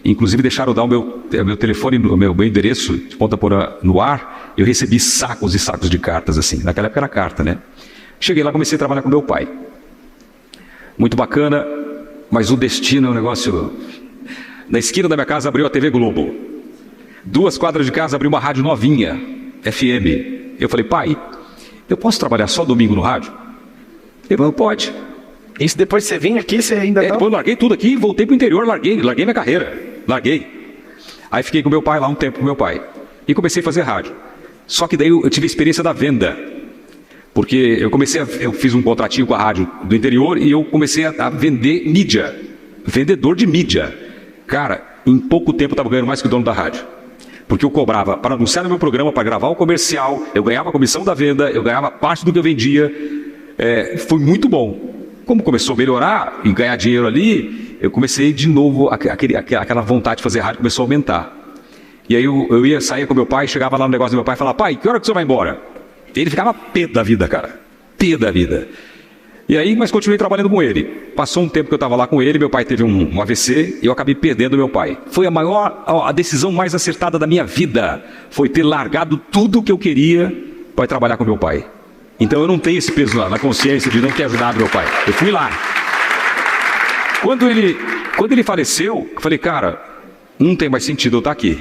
Inclusive deixaram dar o meu telefone, o meu endereço de ponta no ar. Eu recebi sacos e sacos de cartas, assim. Naquela época era carta, né? Cheguei lá, comecei a trabalhar com meu pai. Muito bacana, mas o destino é um negócio... Na esquina da minha casa abriu a TV Globo. 2 quadras de casa abriu uma rádio novinha, FM. Eu falei, pai... Eu posso trabalhar só domingo no rádio? Ele falou, pode. Isso depois de você vir aqui, você ainda não? Depois eu larguei tudo aqui, voltei pro interior, larguei minha carreira. Aí fiquei com meu pai lá um tempo com meu pai. E comecei a fazer rádio. Só que daí eu tive a experiência da venda. Porque eu fiz um contratinho com a rádio do interior e eu comecei a vender mídia. Vendedor de mídia. Cara, em pouco tempo eu estava ganhando mais que o dono da rádio. Porque eu cobrava para anunciar no meu programa, para gravar o comercial, eu ganhava a comissão da venda, eu ganhava parte do que eu vendia. Foi muito bom. Como começou a melhorar e ganhar dinheiro ali, eu comecei de novo, aquela vontade de fazer rádio começou a aumentar. E aí eu ia sair com meu pai, chegava lá no negócio do meu pai e falava, pai, que hora que você vai embora? Ele ficava pé da vida, cara. Pé da vida. E aí, mas continuei trabalhando com ele. Passou um tempo que eu estava lá com ele, meu pai teve um AVC e eu acabei perdendo meu pai. Foi a decisão mais acertada da minha vida. Foi ter largado tudo que eu queria para trabalhar com meu pai. Então eu não tenho esse peso na consciência de não ter ajudado meu pai. Eu fui lá. Quando ele faleceu, eu falei, cara, não tem mais sentido eu estar aqui.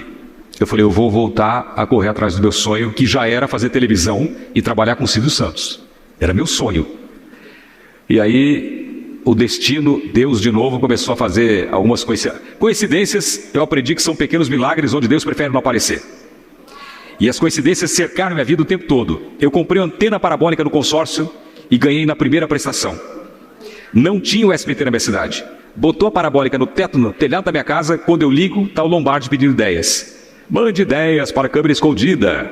Eu falei, eu vou voltar a correr atrás do meu sonho, que já era fazer televisão e trabalhar com o Silvio Santos. Era meu sonho. E aí, o destino, Deus de novo, começou a fazer algumas coincidências. Eu aprendi que são pequenos milagres onde Deus prefere não aparecer. E as coincidências cercaram minha vida o tempo todo. Eu comprei uma antena parabólica no consórcio e ganhei na primeira prestação. Não tinha o SBT na minha cidade. Botou a parabólica no teto, no telhado da minha casa. Quando eu ligo, está o Lombardi pedindo ideias. Mande ideias para a câmera escondida.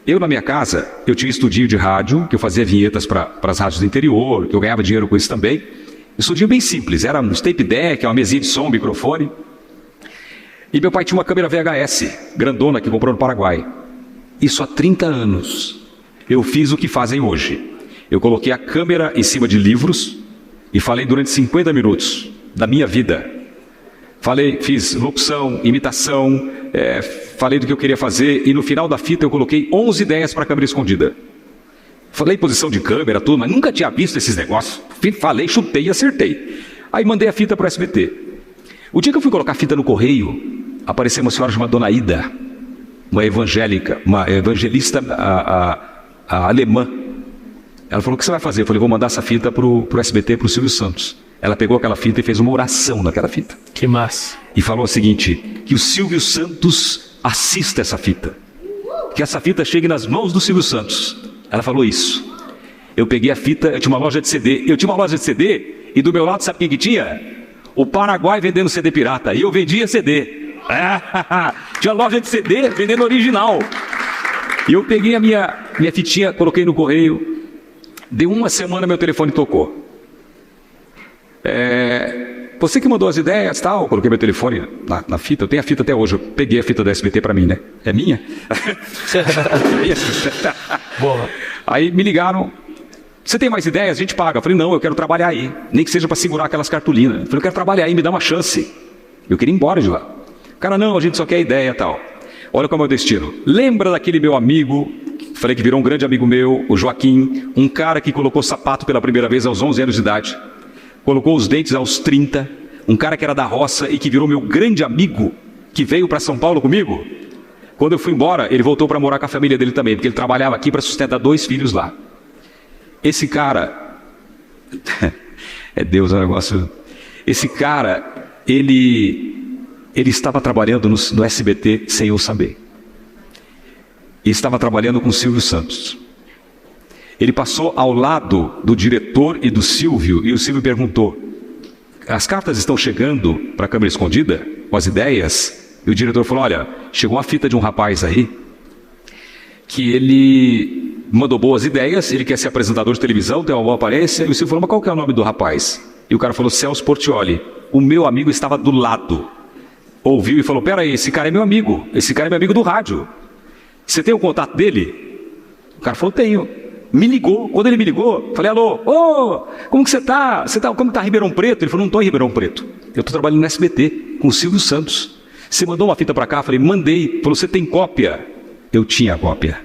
Eu, na minha casa, eu tinha um estudinho de rádio, que eu fazia vinhetas para as rádios do interior, que eu ganhava dinheiro com isso também. Um estudinho bem simples, era um tape deck, uma mesinha de som, um microfone. E meu pai tinha uma câmera VHS, grandona, que comprou no Paraguai. Isso há 30 anos. Eu fiz o que fazem hoje. Eu coloquei a câmera em cima de livros e falei durante 50 minutos da minha vida. Falei, fiz locução, imitação, falei do que eu queria fazer e no final da fita eu coloquei 11 ideias para a câmera escondida. Falei posição de câmera, tudo, mas nunca tinha visto esses negócios. Falei, chutei e acertei. Aí mandei a fita para o SBT. O dia que eu fui colocar a fita no correio, apareceu uma senhora chamada Dona Ida, uma evangelista alemã. Ela falou, o que você vai fazer? Eu falei, vou mandar essa fita para o SBT, para o Silvio Santos. Ela pegou aquela fita e fez uma oração naquela fita. Que massa. E falou o seguinte, que o Silvio Santos assista essa fita. Que essa fita chegue nas mãos do Silvio Santos. Ela falou isso. Eu peguei a fita, eu tinha uma loja de CD. E do meu lado, sabe quem que tinha? O Paraguai vendendo CD pirata. E eu vendia CD. Tinha loja de CD vendendo original. E eu peguei a minha fitinha, coloquei no correio. Deu uma semana, meu telefone tocou. Você que mandou as ideias, tal. Coloquei meu telefone na fita. Eu tenho a fita até hoje. Eu peguei a fita da SBT para mim, né? É minha? Boa. Aí me ligaram. Você tem mais ideias? A gente paga. Eu falei, não, eu quero trabalhar aí. Nem que seja para segurar aquelas cartolinas. Eu falei, eu quero trabalhar aí, me dá uma chance. Eu queria ir embora de lá. O cara, não, a gente só quer ideia e tal. Olha qual é o meu destino. Lembra daquele meu amigo, falei que virou um grande amigo meu, o Joaquim, um cara que colocou sapato pela primeira vez aos 11 anos de idade. Colocou os dentes aos 30, um cara que era da roça e que virou meu grande amigo, que veio para São Paulo comigo. Quando eu fui embora, ele voltou para morar com a família dele também, porque ele trabalhava aqui para sustentar 2 filhos lá. Esse cara, é Deus o negócio. Esse cara, ele estava trabalhando no SBT sem eu saber. E estava trabalhando com o Silvio Santos. Ele passou ao lado do diretor e do Silvio, e o Silvio perguntou, as cartas estão chegando para a câmera escondida, com as ideias? E o diretor falou, olha, chegou uma fita de um rapaz aí, que ele mandou boas ideias, ele quer ser apresentador de televisão, tem uma boa aparência, e o Silvio falou, mas qual que é o nome do rapaz? E o cara falou, Celso Portiolli. O meu amigo estava do lado. Ouviu e falou, peraí, esse cara é meu amigo do rádio. Você tem o contato dele? O cara falou, tenho. Me ligou, quando ele me ligou, falei, alô, como que você tá? Como tá Ribeirão Preto? Ele falou, não tô em Ribeirão Preto, eu tô trabalhando no SBT, com o Silvio Santos. Você mandou uma fita pra cá? Falei, mandei. Falou, você tem cópia? Eu tinha a cópia.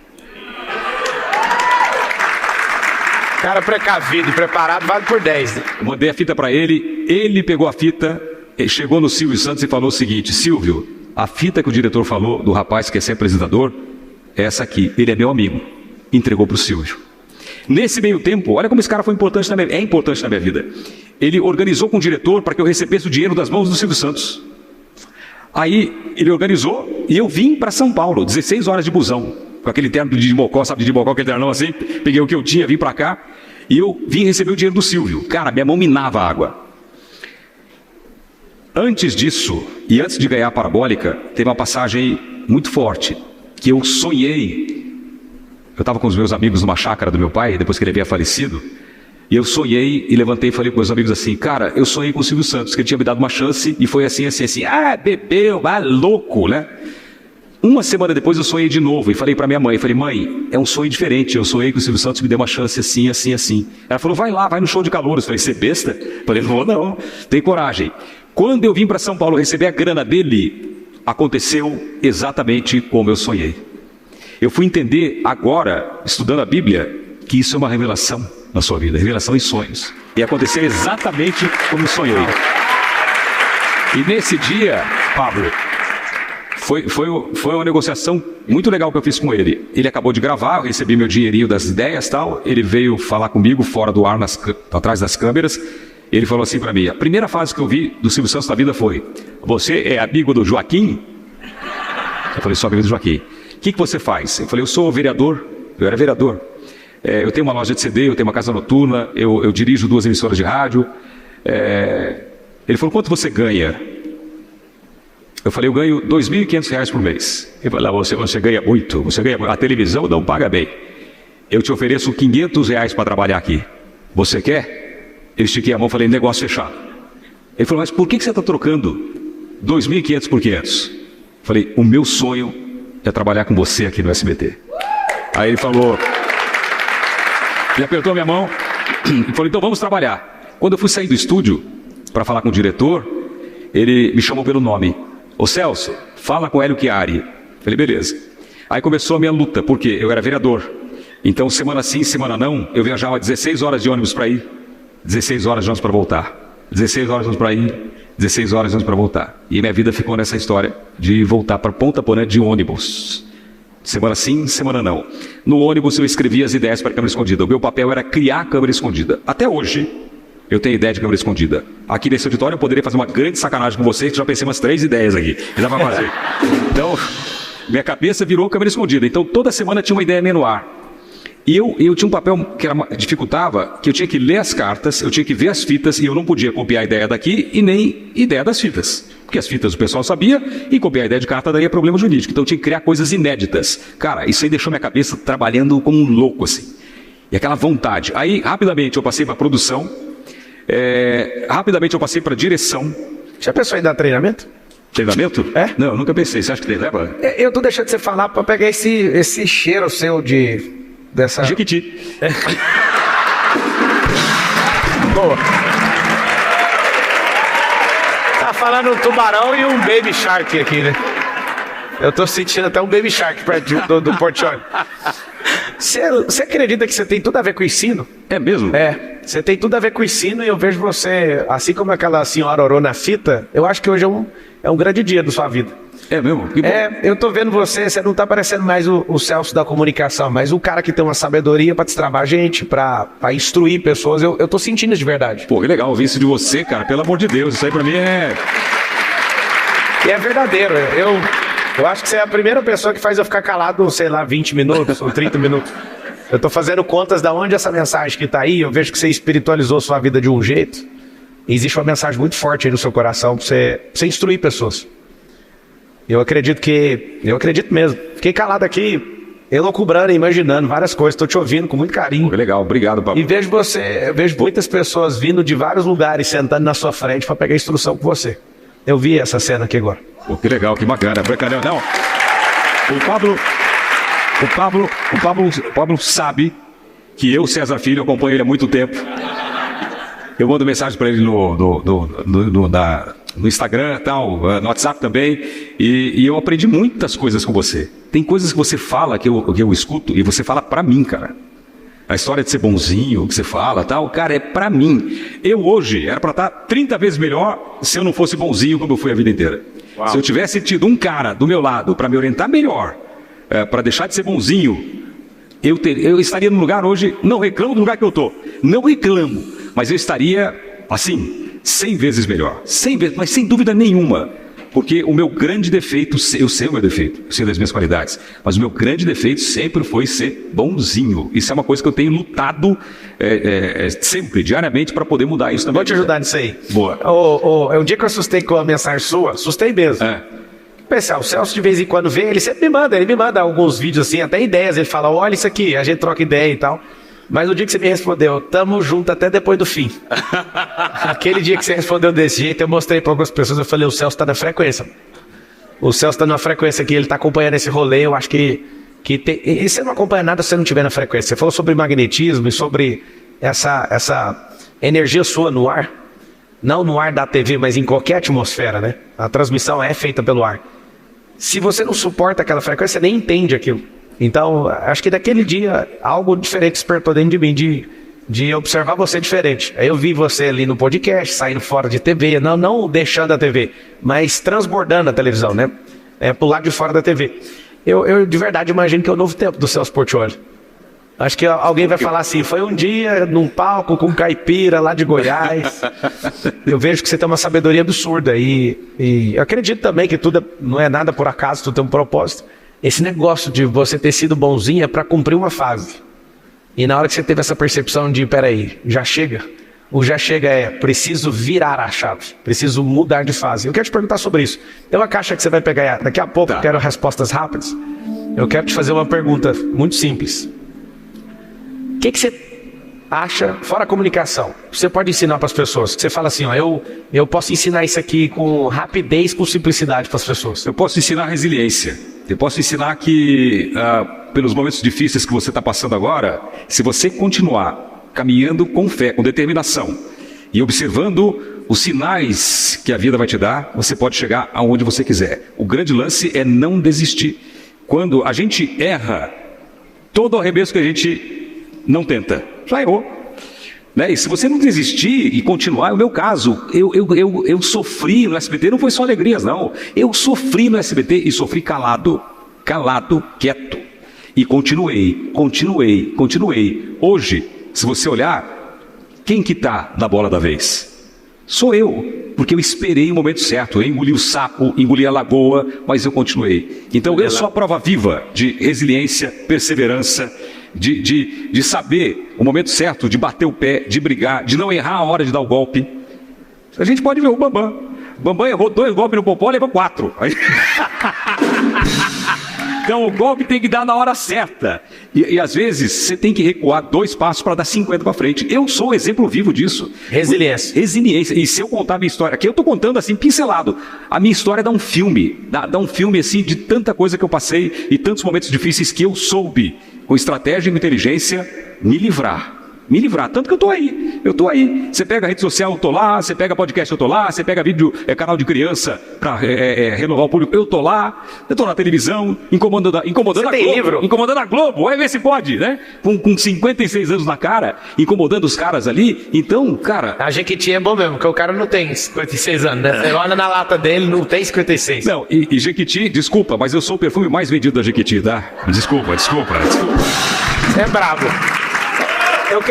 Cara precavido e preparado vale por 10, né? Eu mandei a fita pra ele, ele pegou a fita, chegou no Silvio Santos e falou o seguinte, Silvio, a fita que o diretor falou do rapaz que quer ser apresentador, é essa aqui, ele é meu amigo. Entregou pro Silvio. Nesse meio tempo, olha como esse cara foi importante é importante na minha vida. Ele organizou com o diretor para que eu recebesse o dinheiro das mãos do Silvio Santos. Aí ele organizou e eu vim para São Paulo, 16 horas de busão, com aquele terno de Dimocó, sabe de Dimocó, aquele ternão assim, peguei o que eu tinha, vim para cá, e eu vim receber o dinheiro do Silvio. Cara, minha mão minava água. Antes disso, e antes de ganhar a parabólica, teve uma passagem muito forte, que eu sonhei. Eu estava com os meus amigos numa chácara do meu pai, depois que ele havia falecido, e eu sonhei e levantei e falei com meus amigos assim, cara, eu sonhei com o Silvio Santos, que ele tinha me dado uma chance, e foi assim, bebeu, louco, né? Uma semana depois eu sonhei de novo e falei para minha mãe, mãe, é um sonho diferente, eu sonhei que o Silvio Santos me deu uma chance assim, assim, assim. Ela falou, vai lá, vai no show de calouros. Eu falei, você é besta? Eu falei, não, tem coragem. Quando eu vim para São Paulo receber a grana dele, aconteceu exatamente como eu sonhei. Eu fui entender agora, estudando a Bíblia, que isso é uma revelação na sua vida, revelação em sonhos. E aconteceu exatamente como eu sonhei. E nesse dia, Pablo, foi uma negociação muito legal que eu fiz com ele. Ele acabou de gravar, eu recebi meu dinheirinho das ideias e tal. Ele veio falar comigo fora do ar, atrás das câmeras. Ele falou assim para mim, a primeira frase que eu vi do Silvio Santos na vida foi, você é amigo do Joaquim? Eu falei, sou amigo do Joaquim. O que você faz? Eu falei, eu sou vereador. Eu era vereador. Eu tenho uma loja de CD, eu tenho uma casa noturna, eu dirijo 2 emissoras de rádio. Ele falou, quanto você ganha? Eu falei, eu ganho R$ 2.500 por mês. Ele falou, você ganha muito, a televisão não paga bem. Eu te ofereço R$ 500 para trabalhar aqui. Você quer? Eu estiquei a mão e falei, negócio fechado. Ele falou, mas por que você está trocando R$ 2.500 por 500? Eu falei, o meu sonho é trabalhar com você aqui no SBT. Aí ele falou, ele apertou minha mão e falou, então vamos trabalhar. Quando eu fui sair do estúdio para falar com o diretor, ele me chamou pelo nome. Ô Celso, fala com Hélio Chiari. Falei, beleza. Aí começou a minha luta, porque eu era vereador. Então, semana sim, semana não, eu viajava 16 horas de ônibus para ir, 16 horas de ônibus para voltar. 16 horas de ônibus para ir, 16 horas de ônibus para voltar. E minha vida ficou nessa história de voltar para Ponta Porã de ônibus. Semana sim, semana não. No ônibus eu escrevia as ideias para a câmera escondida. O meu papel era criar a câmera escondida. Até hoje, eu tenho ideia de câmera escondida. Aqui nesse auditório eu poderia fazer uma grande sacanagem com vocês, que já pensei umas 3 ideias aqui. Já vai fazer. Então, minha cabeça virou câmera escondida. Então, toda semana tinha uma ideia minha no ar. E eu tinha um papel que dificultava, que eu tinha que ler as cartas, eu tinha que ver as fitas, e eu não podia copiar a ideia daqui e nem ideia das fitas. Porque as fitas o pessoal sabia, e copiar a ideia de carta daí é problema jurídico. Então eu tinha que criar coisas inéditas. Cara, isso aí deixou minha cabeça trabalhando como um louco, assim. E aquela vontade. Aí, rapidamente, eu passei para produção. Rapidamente eu passei para direção. Já pensou em dar treinamento? Treinamento? Não, eu nunca pensei. Você acha que tem leva? Eu tô deixando de você falar para pegar esse cheiro seu dessa... Jequiti. Boa. Tá falando um tubarão e um baby shark aqui, né? Eu tô sentindo até um baby shark perto do Portiolli. Você acredita que você tem tudo a ver com o ensino? É mesmo? Você tem tudo a ver com o ensino, e eu vejo você, assim como aquela senhora orou na fita, eu acho que hoje é um grande dia da sua vida. É mesmo? Que bom. Eu tô vendo você não tá parecendo mais o Celso da comunicação, mas o cara que tem uma sabedoria pra destravar a gente, pra instruir pessoas. Eu tô sentindo isso de verdade. Pô, que legal ouvir isso de você, cara, pelo amor de Deus, isso aí pra mim é... E é verdadeiro, eu acho que você é a primeira pessoa que faz eu ficar calado, sei lá, 20 minutos ou 30 minutos. Eu tô fazendo contas da onde essa mensagem que tá aí, eu vejo que você espiritualizou sua vida de um jeito. E existe uma mensagem muito forte aí no seu coração pra você instruir pessoas. Eu acredito mesmo. Fiquei calado aqui, elucubrando, imaginando várias coisas. Tô te ouvindo com muito carinho. Pô, legal, obrigado, Pablo. E eu vejo muitas pessoas vindo de vários lugares, sentando na sua frente pra pegar instrução com você. Eu vi essa cena aqui agora. Pô, que legal, que bacana. Não, o Pablo sabe que eu, César Filho, acompanho ele há muito tempo. Eu mando mensagem para ele no Instagram, tal, no WhatsApp também, e eu aprendi muitas coisas com você. Tem coisas que você fala que eu escuto, e você fala para mim, cara. A história de ser bonzinho, que você fala, tal, cara, é para mim. Eu hoje era para estar 30 vezes melhor se eu não fosse bonzinho como eu fui a vida inteira. Uau. Se eu tivesse tido um cara do meu lado para me orientar melhor, para deixar de ser bonzinho, eu estaria no lugar hoje, não reclamo do lugar que eu tô, não reclamo, mas eu estaria, assim, 100 vezes melhor, 100 vezes, mas sem dúvida nenhuma, porque o meu grande defeito, eu sei o meu defeito, eu sei das minhas qualidades, mas o meu grande defeito sempre foi ser bonzinho. Isso é uma coisa que eu tenho lutado sempre, diariamente, para poder mudar isso também. Vou te ajudar nisso aí. Boa. Um dia que eu assustei com a mensagem sua, assustei mesmo. Pessoal, o Celso de vez em quando vê, ele sempre me manda alguns vídeos assim, até ideias, ele fala, olha isso aqui, a gente troca ideia e tal. Mas no dia que você me respondeu, tamo junto até depois do fim. Aquele dia que você respondeu desse jeito, eu mostrei para algumas pessoas, eu falei, o Celso tá na frequência. O Celso está numa frequência aqui, ele está acompanhando esse rolê, eu acho que tem... E você não acompanha nada se você não estiver na frequência. Você falou sobre magnetismo e sobre essa energia sua no ar. Não no ar da TV, mas em qualquer atmosfera, né? A transmissão é feita pelo ar. Se você não suporta aquela frequência, você nem entende aquilo. Então, acho que daquele dia, algo diferente despertou dentro de mim, de observar você diferente. Aí eu vi você ali no podcast, saindo fora de TV, não deixando a TV, mas transbordando a televisão, né? Pro lado de fora da TV. Eu de verdade imagino que é o novo tempo do Celso Portiolli. Acho que alguém vai falar assim, foi um dia num palco com um caipira lá de Goiás. Eu vejo que você tem uma sabedoria absurda e eu acredito também que tudo não é nada por acaso, tudo tem um propósito. Esse negócio de você ter sido bonzinho é para cumprir uma fase. E na hora que você teve essa percepção de, peraí, já chega? O já chega preciso virar a chave, preciso mudar de fase. Eu quero te perguntar sobre isso. Tem uma caixa que você vai pegar daqui a pouco, eu quero respostas rápidas. Eu quero te fazer uma pergunta muito simples. O que você acha, fora a comunicação, você pode ensinar para as pessoas? Você fala assim, ó, eu posso ensinar isso aqui com rapidez, com simplicidade para as pessoas. Eu posso ensinar resiliência. Eu posso ensinar que, pelos momentos difíceis que você está passando agora, se você continuar caminhando com fé, com determinação, e observando os sinais que a vida vai te dar, você pode chegar aonde você quiser. O grande lance é não desistir. Quando a gente erra, todo arremesso que a gente não tenta, já errou. Né? E se você não desistir e continuar, é o meu caso. Eu sofri no SBT, não foi só alegrias, não. Eu sofri no SBT e sofri calado, quieto. E continuei. Hoje, se você olhar, quem que está na bola da vez? Sou eu, porque eu esperei o momento certo. Eu engoli o sapo, engoli a lagoa, mas eu continuei. Então eu sou a prova viva de resiliência, perseverança, de saber o momento certo, de bater o pé, de brigar, de não errar a hora de dar o golpe. A gente pode ver o Bambam. Bambam errou 2 golpes no Popó, levou 4. Então o golpe tem que dar na hora certa. E às vezes você tem que recuar 2 passos para dar 50 para frente. Eu sou um exemplo vivo disso. Resiliência. E se eu contar a minha história, aqui eu estou contando assim, pincelado. A minha história dá um filme. Dá um filme assim de tanta coisa que eu passei e tantos momentos difíceis que eu soube, com estratégia e inteligência, me livrar. Tanto que eu tô aí. Você pega a rede social, eu tô lá. Você pega podcast, eu tô lá. Você pega vídeo, canal de criança para renovar o público, eu tô lá. Eu tô na televisão, incomodando a Globo. Livro? Incomodando a Globo, vai ver se pode, né? Com 56 anos na cara, incomodando os caras ali. Então, cara... A Jequiti é bom mesmo, porque o cara não tem 56 anos, né? Você olha na lata dele, não tem 56. Não, e Jequiti, desculpa, mas eu sou o perfume mais vendido da Jequiti, tá? Desculpa. Você é bravo. Eu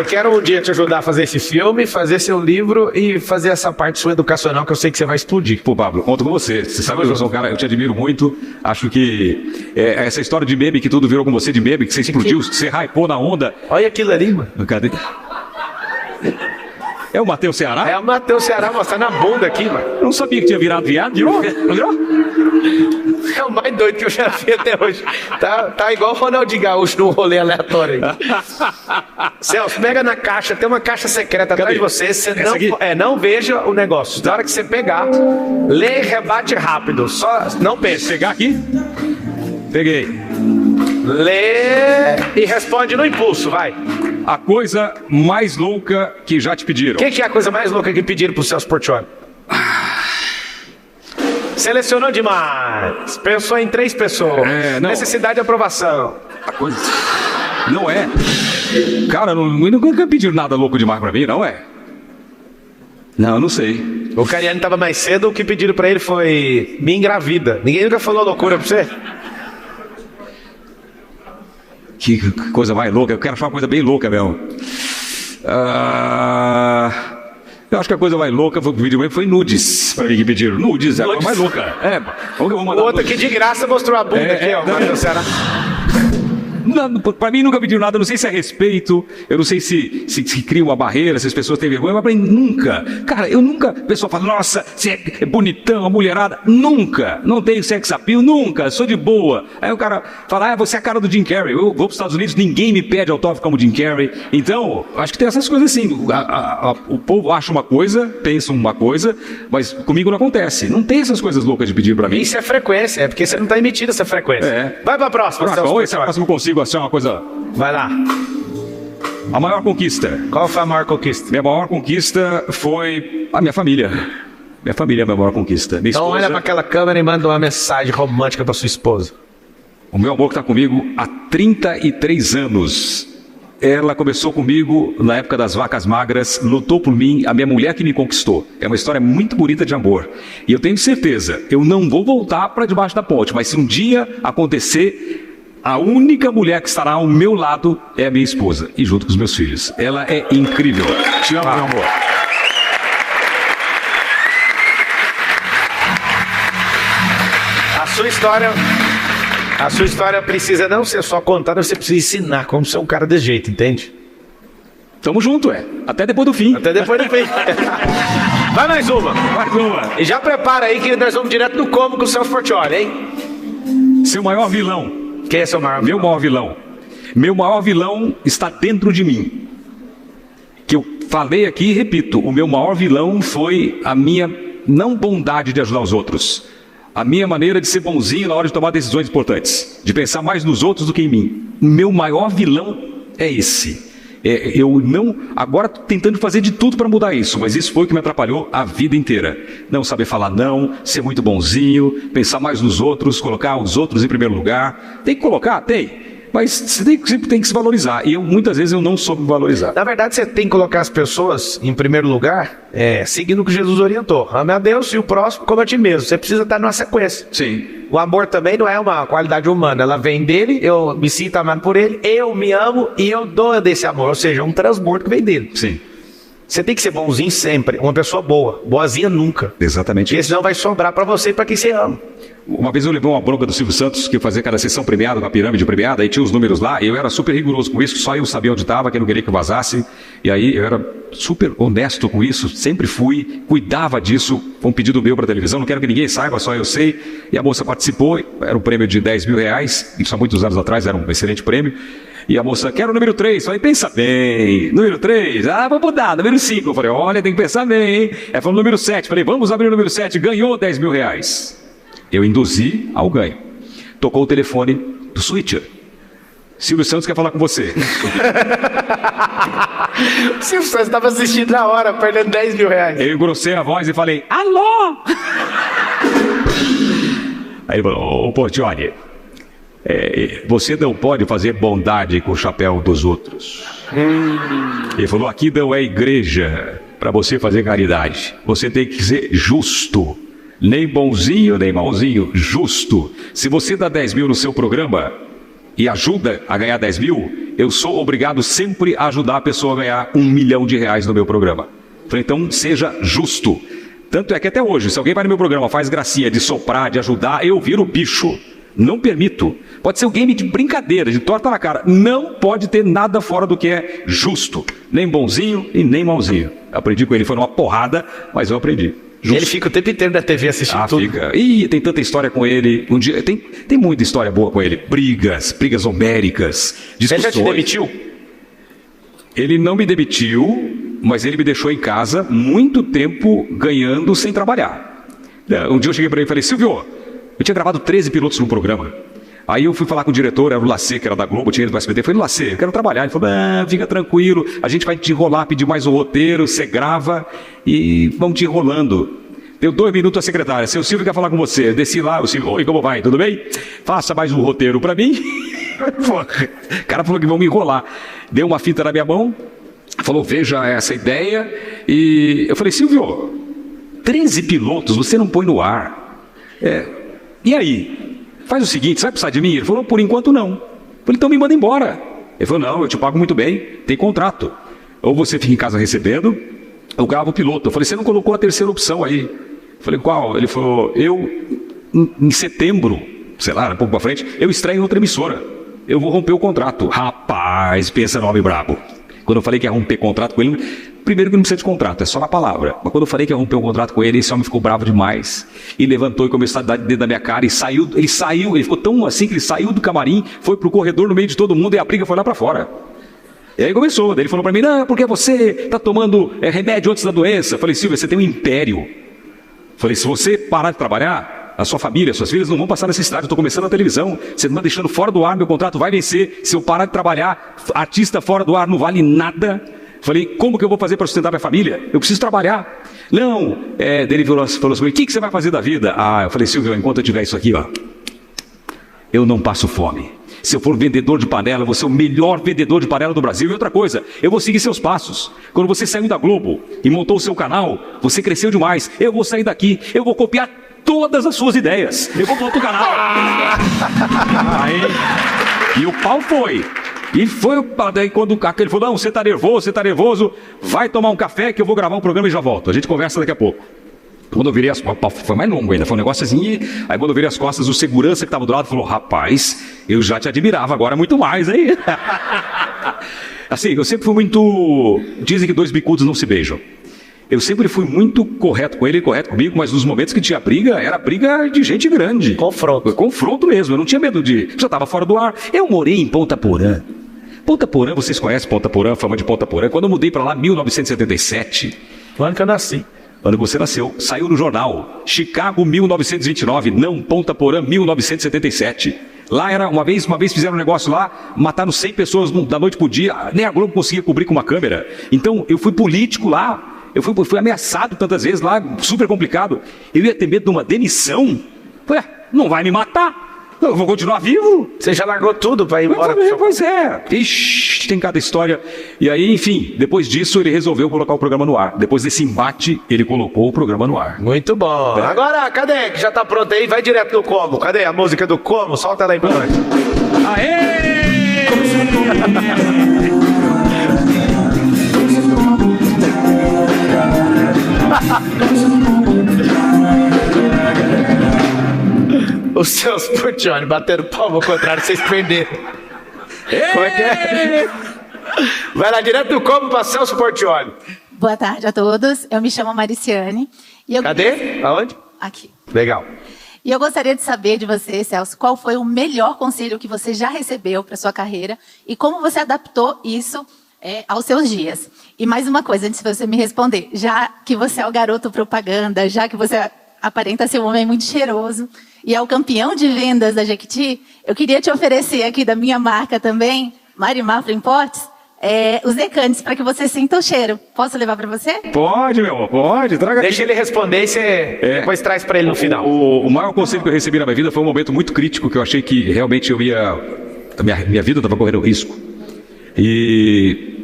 quero um dia te ajudar a fazer esse filme, fazer seu livro e fazer essa parte sua educacional que eu sei que você vai explodir. Pô, Pablo, conto com você. Você sabe que eu sou um cara, eu te admiro muito. Acho que essa história de meme, que tudo virou com você de meme, que você explodiu, que você hypou na onda. Olha aquilo ali, mano. Cadê? É o Matheus Ceará? É o Matheus Ceará mostrando a bunda aqui, mano. Eu não sabia que tinha virado viado. Virou? É o mais doido que eu já vi até hoje. Tá igual o Ronaldinho Gaúcho num rolê aleatório aí. Celso, pega na caixa, tem uma caixa secreta atrás de você. Você não veja o negócio. Na hora que você pegar, lê e rebate rápido. Só não pense. Pegar aqui? Peguei. Lê e responde no impulso, vai. A coisa mais louca que já te pediram. O que é a coisa mais louca que pediram pro Celso Portiolli? Selecionou demais. Pensou em 3 pessoas. Necessidade de aprovação. A coisa... Não é. Cara, nunca pediram nada louco demais pra mim, não é? Não, não sei. O Cariani tava mais cedo, o que pediram pra ele foi... Me engravida. Ninguém nunca falou loucura pra você? Que coisa mais louca. Eu quero achar uma coisa bem louca mesmo. Eu acho que a coisa mais louca foi nudes. Pra mim que pediram. Nudes é a coisa mais louca. Como que eu vou mandar outra nudes? Que de graça mostrou a bunda aqui, ó. Para mim nunca pediram nada, eu não sei se é respeito, eu não sei se cria uma barreira, se as pessoas têm vergonha, mas para mim nunca. Cara, eu nunca, a pessoa fala, nossa, você é bonitão, a mulherada, nunca, não tenho sex appeal, nunca, sou de boa. Aí o cara fala, você é a cara do Jim Carrey, eu vou para os Estados Unidos, ninguém me pede autógrafo como Jim Carrey. Então, acho que tem essas coisas assim, o povo acha uma coisa, pensa uma coisa, mas comigo não acontece, não tem essas coisas loucas de pedir para mim. Isso é frequência, é porque você não está emitindo essa frequência. Vai para a próxima. Oi, se a próxima eu consigo achar uma coisa... Vai lá. A maior conquista. Qual foi a maior conquista? Minha maior conquista foi a minha família. Minha família é a minha maior conquista. Minha então esposa... olha para aquela câmera e manda uma mensagem romântica para sua esposa. O meu amor que está comigo há 33 anos. Ela começou comigo na época das vacas magras, lutou por mim, a minha mulher que me conquistou. É uma história muito bonita de amor. E eu tenho certeza, eu não vou voltar para debaixo da ponte, mas se um dia acontecer, a única mulher que estará ao meu lado é a minha esposa, e junto com os meus filhos. Ela é incrível. Te amo, meu amor. A sua história precisa não ser só contada, você precisa ensinar como ser um cara desse jeito, entende? Tamo junto, até depois do fim. Até depois do fim. Vai mais uma. Mais uma. E já prepara aí que nós vamos direto no como com o Celso Portiolli, hein? Seu maior vilão. Quem é seu maior vilão? Meu maior vilão. Meu maior vilão está dentro de mim. Que eu falei aqui e repito, o meu maior vilão foi a minha não bondade de ajudar os outros. A minha maneira de ser bonzinho na hora de tomar decisões importantes. De pensar mais nos outros do que em mim. Meu maior vilão é esse. Eu não... Agora estou tentando fazer de tudo para mudar isso, mas isso foi o que me atrapalhou a vida inteira. Não saber falar não, ser muito bonzinho, pensar mais nos outros, colocar os outros em primeiro lugar. Tem que colocar? Tem. Mas você sempre tem que se valorizar. E muitas vezes eu não soube valorizar. Na verdade, você tem que colocar as pessoas em primeiro lugar, seguindo o que Jesus orientou. Ame a Deus e o próximo como a ti mesmo. Você precisa estar numa sequência. Sim. O amor também não é uma qualidade humana. Ela vem dele, eu me sinto amado por ele, eu me amo e eu dou desse amor. Ou seja, é um transbordo que vem dele. Sim. Você tem que ser bonzinho sempre. Uma pessoa boa. Boazinha nunca. Exatamente. Porque senão vai sobrar para você e para quem você ama. Uma vez eu levei uma bronca do Silvio Santos, que eu fazia cada sessão premiada, uma pirâmide premiada, aí tinha os números lá, e eu era super rigoroso com isso, só eu sabia onde estava, que eu não queria que eu vazasse, e aí eu era super honesto com isso, sempre fui, cuidava disso, foi um pedido meu para a televisão, não quero que ninguém saiba, só eu sei, e a moça participou, era um prêmio de R$10 mil, isso há muitos anos atrás, era um excelente prêmio, e a moça, quero o número 3, falei, pensa bem, número 3, vou mudar, número 5, eu falei, olha, tem que pensar bem, hein, ela falou número 7, falei, vamos abrir o número 7, ganhou R$10 mil. Eu induzi ao ganho. Tocou o telefone do switcher. Silvio Santos quer falar com você. O Silvio Santos estava assistindo na hora, perdendo R$10 mil. Eu engrossei a voz e falei, alô? Aí ele falou, ô Portiolli, você não pode fazer bondade com o chapéu dos outros. Ele falou, aqui não é igreja para você fazer caridade. Você tem que ser justo. Nem bonzinho, nem malzinho, justo. Se você dá 10 mil no seu programa e ajuda a ganhar 10 mil, eu sou obrigado sempre a ajudar a pessoa a ganhar R$1 milhão no meu programa. Então, seja justo. Tanto é que até hoje, se alguém vai no meu programa, faz gracinha de soprar, de ajudar, eu viro bicho. Não permito. Pode ser um game de brincadeira, de torta na cara. Não pode ter nada fora do que é justo. Nem bonzinho e nem malzinho. Aprendi com ele, foi numa porrada, mas eu aprendi. Justo. Ele fica o tempo inteiro na TV assistindo tudo. Fica. Ih, tem tanta história com ele. Um dia, tem muita história boa com ele. Brigas homéricas, discussões. Ele já te demitiu? Ele não me demitiu, mas ele me deixou em casa muito tempo ganhando sem trabalhar. Um dia eu cheguei para ele e falei, Silvio, eu tinha gravado 13 pilotos no programa. Aí eu fui falar com o diretor, era o Lacê, que era da Globo, tinha ido para o SBT. Eu falei, Lacê, eu quero trabalhar. Ele falou, fica tranquilo, a gente vai te enrolar, pedir mais um roteiro, você grava e vamos te enrolando. Deu 2 minutos a secretária, seu Silvio quer falar com você. Eu desci lá, o Silvio, oi, como vai, tudo bem? Faça mais um roteiro para mim. O cara falou que vão me enrolar. Deu uma fita na minha mão, falou, veja essa ideia. E eu falei, Silvio, 13 pilotos você não põe no ar. E aí? Faz o seguinte, você vai precisar de mim? Ele falou, por enquanto não. Eu falei, então me manda embora. Ele falou, não, eu te pago muito bem, tem contrato. Ou você fica em casa recebendo, eu gravo o piloto. Eu falei, você não colocou a terceira opção aí? Eu falei, qual? Ele falou, em setembro, sei lá, um pouco pra frente, eu estreio em outra emissora. eu vou romper o contrato. Rapaz, pensa no homem brabo. Quando eu falei que ia romper contrato com ele, primeiro que não precisa de contrato, é só na palavra. Mas quando eu falei que ia romper um contrato com ele, esse homem ficou bravo demais. E levantou e começou a dar dedo na minha cara e saiu. Ele ficou tão assim que ele saiu do camarim, foi pro corredor no meio de todo mundo e a briga foi lá pra fora. E aí começou, daí ele falou pra mim, não, porque você tá tomando remédio antes da doença. Eu falei, Silvia, você tem um império. Eu falei, se você parar de trabalhar, a sua família, suas filhas não vão passar necessidade. Eu estou começando na televisão, você não está deixando fora do ar, meu contrato vai vencer. Se eu parar de trabalhar, artista fora do ar não vale nada. Falei, como que eu vou fazer para sustentar minha família? Eu preciso trabalhar. Não, daí ele falou assim, o que você vai fazer da vida? Eu falei, Silvio, enquanto eu tiver isso aqui, ó, eu não passo fome. Se eu for vendedor de panela, eu vou ser o melhor vendedor de panela do Brasil. E outra coisa, eu vou seguir seus passos. Quando você saiu da Globo e montou o seu canal, você cresceu demais. Eu vou sair daqui, eu vou copiar todas as suas ideias. Eu vou para outro canal. Aí, e o pau foi. E foi daí quando ele falou, não, você tá nervoso, vai tomar um café que eu vou gravar um programa e já volto. A gente conversa daqui a pouco. Quando eu virei as costas, foi mais longo ainda, foi um negócio assim, aí quando eu virei as costas, o segurança que estava do lado falou, rapaz, eu já te admirava, agora muito mais, hein? Assim, eu sempre fui muito... Dizem que dois bicudos não se beijam. Eu sempre fui muito correto com ele, correto comigo, mas nos momentos que tinha briga, era briga de gente grande. Confronto. Confronto mesmo, eu não tinha medo de... Já estava fora do ar. Eu morei em Ponta Porã. Ponta Porã, vocês conhecem Ponta Porã, fama de Ponta Porã. Quando eu mudei para lá, 1977... O ano que eu nasci. Quando você nasceu, saiu no jornal, Chicago 1929, não Ponta Porã 1977. Lá era, uma vez fizeram um negócio lá, mataram 100 pessoas da noite pro dia, nem a Globo conseguia cobrir com uma câmera. Então eu fui político lá, eu fui ameaçado tantas vezes lá, super complicado. Eu ia ter medo de uma demissão. Ué, não vai me matar? Eu vou continuar vivo? Você já largou tudo para ir embora? Pois é. Ixi, tem cada história. E aí, enfim, depois disso ele resolveu colocar o programa no ar. Depois desse embate, ele colocou o programa no ar. Muito bom. Agora, cadê? Que já tá pronto aí, vai direto no Como. Cadê a música do Como? Solta ela aí pra nós. Aê! Os seus Portioli bateram palma ao contrário, vocês perderam. Como é que é? Vai lá direto do Como para Celso Portioli. Boa tarde a todos, eu me chamo Mariciane. Cadê? Aonde? Aqui. Legal. E eu gostaria de saber de você, Celso, qual foi o melhor conselho que você já recebeu para sua carreira e como você adaptou isso aos seus dias. E mais uma coisa, antes de você me responder, já que você é o garoto propaganda, já que você aparenta ser um homem muito cheiroso e é o campeão de vendas da Jequiti, eu queria te oferecer aqui da minha marca também, Marimar Imports, os decantes para que você sinta o cheiro. Posso levar para você? Pode, meu amor, pode. Traga Deixa aqui. ele responder e você depois traz para ele no final. O maior conselho que eu recebi na minha vida foi um momento muito crítico que eu achei que realmente minha vida estava correndo risco. E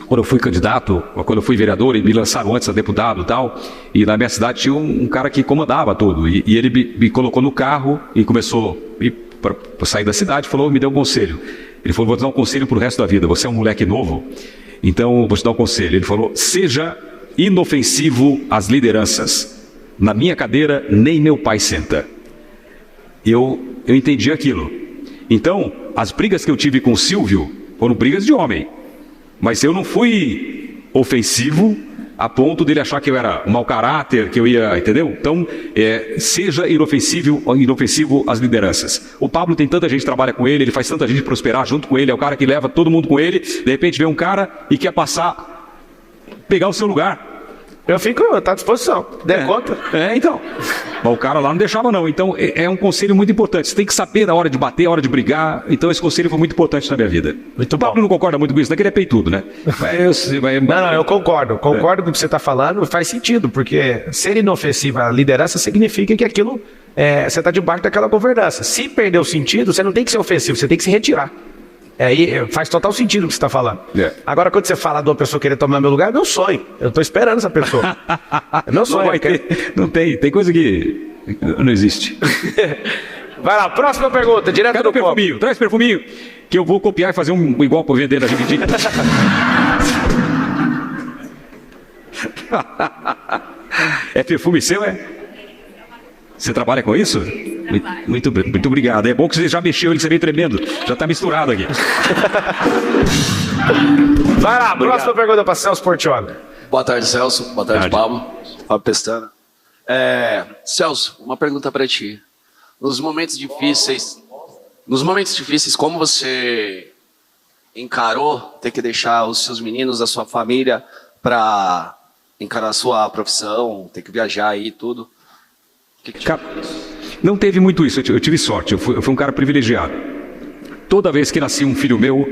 quando eu fui candidato, quando eu fui vereador, e me lançaram antes a deputado e tal, e na minha cidade tinha um cara que comandava tudo, e ele me colocou no carro e começou para sair da cidade, me deu um conselho. Ele falou, vou te dar um conselho para o resto da vida, você é um moleque novo, então vou te dar um conselho. Ele falou, seja inofensivo às lideranças. Na minha cadeira, nem meu pai senta. Eu entendi aquilo. Então, as brigas que eu tive com o Silvio foram brigas de homem. Mas eu não fui ofensivo a ponto dele achar que eu era um mau caráter, que eu ia, entendeu? Então, seja inofensivo às lideranças. O Pablo tem tanta gente que trabalha com ele faz tanta gente prosperar junto com ele, é o cara que leva todo mundo com ele, de repente vem um cara e quer pegar o seu lugar. Eu fico, tá à disposição. Der conta. Então. Mas o cara lá não deixava não. Então, é um conselho muito importante. Você tem que saber a hora de bater, a hora de brigar. Então, esse conselho foi muito importante na minha vida. Muito bom. O Pablo não concorda muito com isso, daquele é peitudo, né? Não, eu concordo. Concordo com o que você está falando, faz sentido, porque ser inofensivo à liderança significa que aquilo, você está debaixo daquela governança. Se perder o sentido, você não tem que ser ofensivo, você tem que se retirar. Aí faz total sentido o que você está falando. Agora, quando você fala de uma pessoa querer tomar meu lugar, é meu sonho. Eu estou esperando essa pessoa. É meu sonho. Não tem coisa que não existe. Vai lá, próxima pergunta, direto do perfuminho. Traz perfuminho, que eu vou copiar e fazer um igual para vender na Jequiti. É perfume seu, é? Você trabalha com isso? Muito obrigado. É bom que você já mexeu, ele, você veio tremendo. Já está misturado aqui. Vai lá, próxima pergunta para Celso Portiolli. Boa tarde, Celso. Boa tarde, Pablo. Fábio Pestana. Celso, uma pergunta para ti. Nos momentos difíceis, como você encarou ter que deixar os seus meninos, a sua família, para encarar a sua profissão, ter que viajar aí e tudo? Cara, não teve muito isso, eu tive sorte, eu fui um cara privilegiado. Toda vez que nascia um filho meu,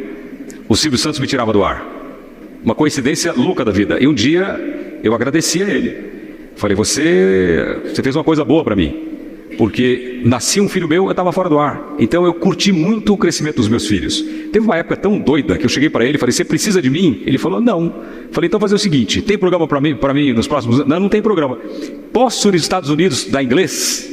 o Silvio Santos me tirava do ar. Uma coincidência louca da vida. E um dia eu agradeci a ele. Falei, você fez uma coisa boa para mim. Porque nascia um filho meu, eu estava fora do ar. Então eu curti muito o crescimento dos meus filhos. Teve uma época tão doida que eu cheguei para ele e falei, você precisa de mim? Ele falou, não. Falei, então fazer o seguinte, tem programa para mim nos próximos anos? Não tem programa. Posso ir nos Estados Unidos dar inglês?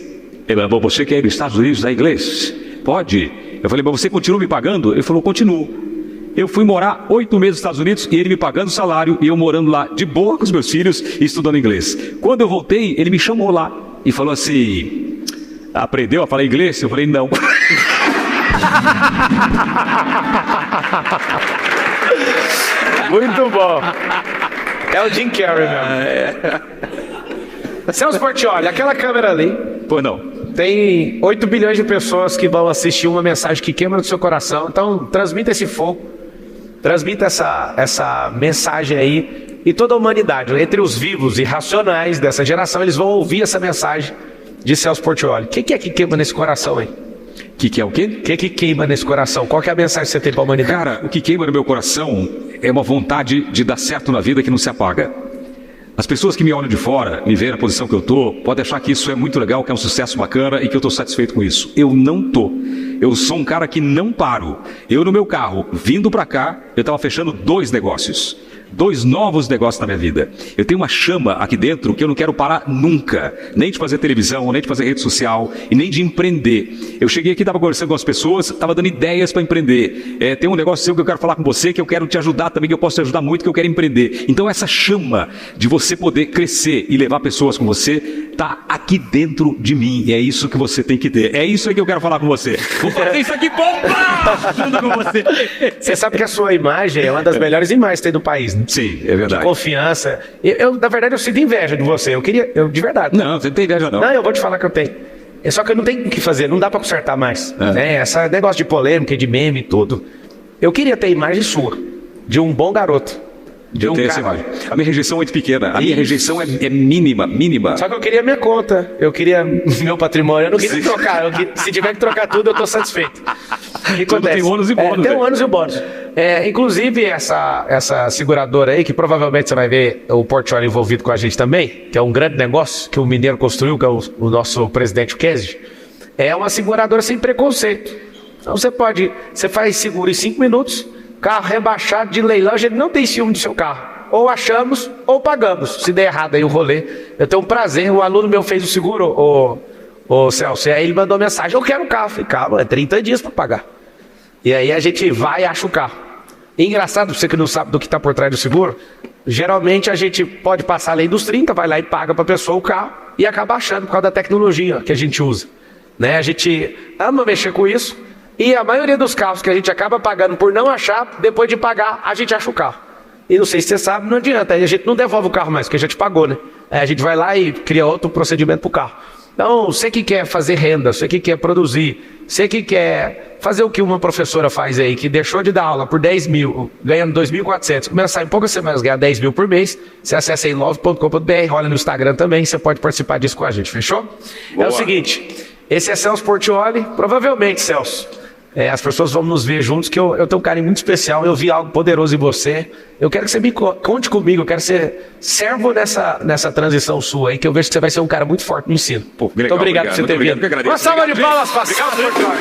Ele falou, você quer ir nos Estados Unidos dar inglês? Pode. Eu falei, mas você continua me pagando? Ele falou, continuo. Eu fui morar 8 meses nos Estados Unidos e ele me pagando salário e eu morando lá de boa com os meus filhos e estudando inglês. Quando eu voltei, ele me chamou lá e falou assim, aprendeu a falar inglês? Eu falei, não. Muito bom. É o Jim Carrey mesmo. Celso Portiolli, aquela câmera ali. Pois não. Tem 8 bilhões de pessoas que vão assistir uma mensagem que queima no seu coração. Então, transmita esse fogo. Transmita essa mensagem aí. E toda a humanidade, entre os vivos e racionais dessa geração, eles vão ouvir essa mensagem de Celso Portiolli. O que é que queima nesse coração aí? Que é o quê? O que queima nesse coração? Qual que é a mensagem que você tem para a humanidade? Cara, o que queima no meu coração é uma vontade de dar certo na vida que não se apaga. As pessoas que me olham de fora, me veem na posição que eu tô, podem achar que isso é muito legal, que é um sucesso bacana e que eu estou satisfeito com isso. Eu não tô. Eu sou um cara que não paro. Eu no meu carro, vindo para cá, eu estava fechando 2 negócios. 2 novos negócios na minha vida. Eu tenho uma chama aqui dentro que eu não quero parar nunca. Nem de fazer televisão, nem de fazer rede social e nem de empreender. Eu cheguei aqui, estava conversando com as pessoas, estava dando ideias para empreender. Tem um negócio seu que eu quero falar com você, que eu quero te ajudar também, que eu posso te ajudar muito, que eu quero empreender. Então essa chama de você poder crescer e levar pessoas com você está aqui dentro de mim. E é isso que você tem que ter. É isso aí que eu quero falar com você. Vou fazer isso aqui, bomba! Junto com você. Você sabe que a sua imagem é uma das melhores imagens que tem do país, né? Sim, é verdade. De confiança. Na verdade, eu sinto inveja de você. De verdade. Não, você não tem inveja, não. Não, eu vou te falar que eu tenho. Só que eu não tenho o que fazer, não dá pra consertar mais. Né? Esse negócio de polêmica, de meme e tudo. Eu queria ter a imagem sua, de um bom garoto. Eu tenho essa imagem. A minha rejeição é muito pequena. A minha rejeição é mínima. Só que eu queria minha conta, eu queria meu patrimônio. Eu não queria trocar. Se tiver que trocar tudo, eu tô satisfeito. O que acontece? Tem ônus e bônus. Tem ônus e bônus. Inclusive, essa seguradora aí, que provavelmente você vai ver o Portiolli envolvido com a gente também, que é um grande negócio que o mineiro construiu, que é o nosso presidente Kennedy, é uma seguradora sem preconceito. Então você faz seguro em 5 minutos, carro rebaixado de leilão, a gente não tem ciúme do seu carro. Ou achamos, ou pagamos. Se der errado aí o rolê. Eu tenho um prazer, o aluno meu fez o seguro, o Celso, e aí ele mandou mensagem, eu quero o carro. Eu falei, calma, é 30 dias para pagar. E aí a gente vai e acha o carro. E engraçado, você que não sabe do que está por trás do seguro, geralmente a gente pode passar a lei dos 30, vai lá e paga para a pessoa o carro e acaba achando por causa da tecnologia que a gente usa. Né? A gente ama mexer com isso. E a maioria dos carros que a gente acaba pagando por não achar, depois de pagar, a gente acha o carro. E não sei se você sabe, não adianta. Aí a gente não devolve o carro mais, porque a gente pagou, né? Aí a gente vai lá e cria outro procedimento para o carro. Então, você que quer fazer renda, você que quer produzir, você que quer fazer o que uma professora faz aí, que deixou de dar aula por 10 mil, ganhando 2.400, começar em poucas semanas a ganhar 10 mil por mês, você acessa aí love.com.br, olha no Instagram também, você pode participar disso com a gente, fechou? Boa. É o seguinte, esse é Celso Portiolli, provavelmente, Celso, as pessoas vão nos ver juntos, que eu tenho um carinho muito especial, eu vi algo poderoso em você, eu quero que você me conte comigo, eu quero ser servo nessa transição sua aí, que eu vejo que você vai ser um cara muito forte no ensino. Pô, muito obrigado por você ter vindo. Uma salva de palmas para Celso Portiolli.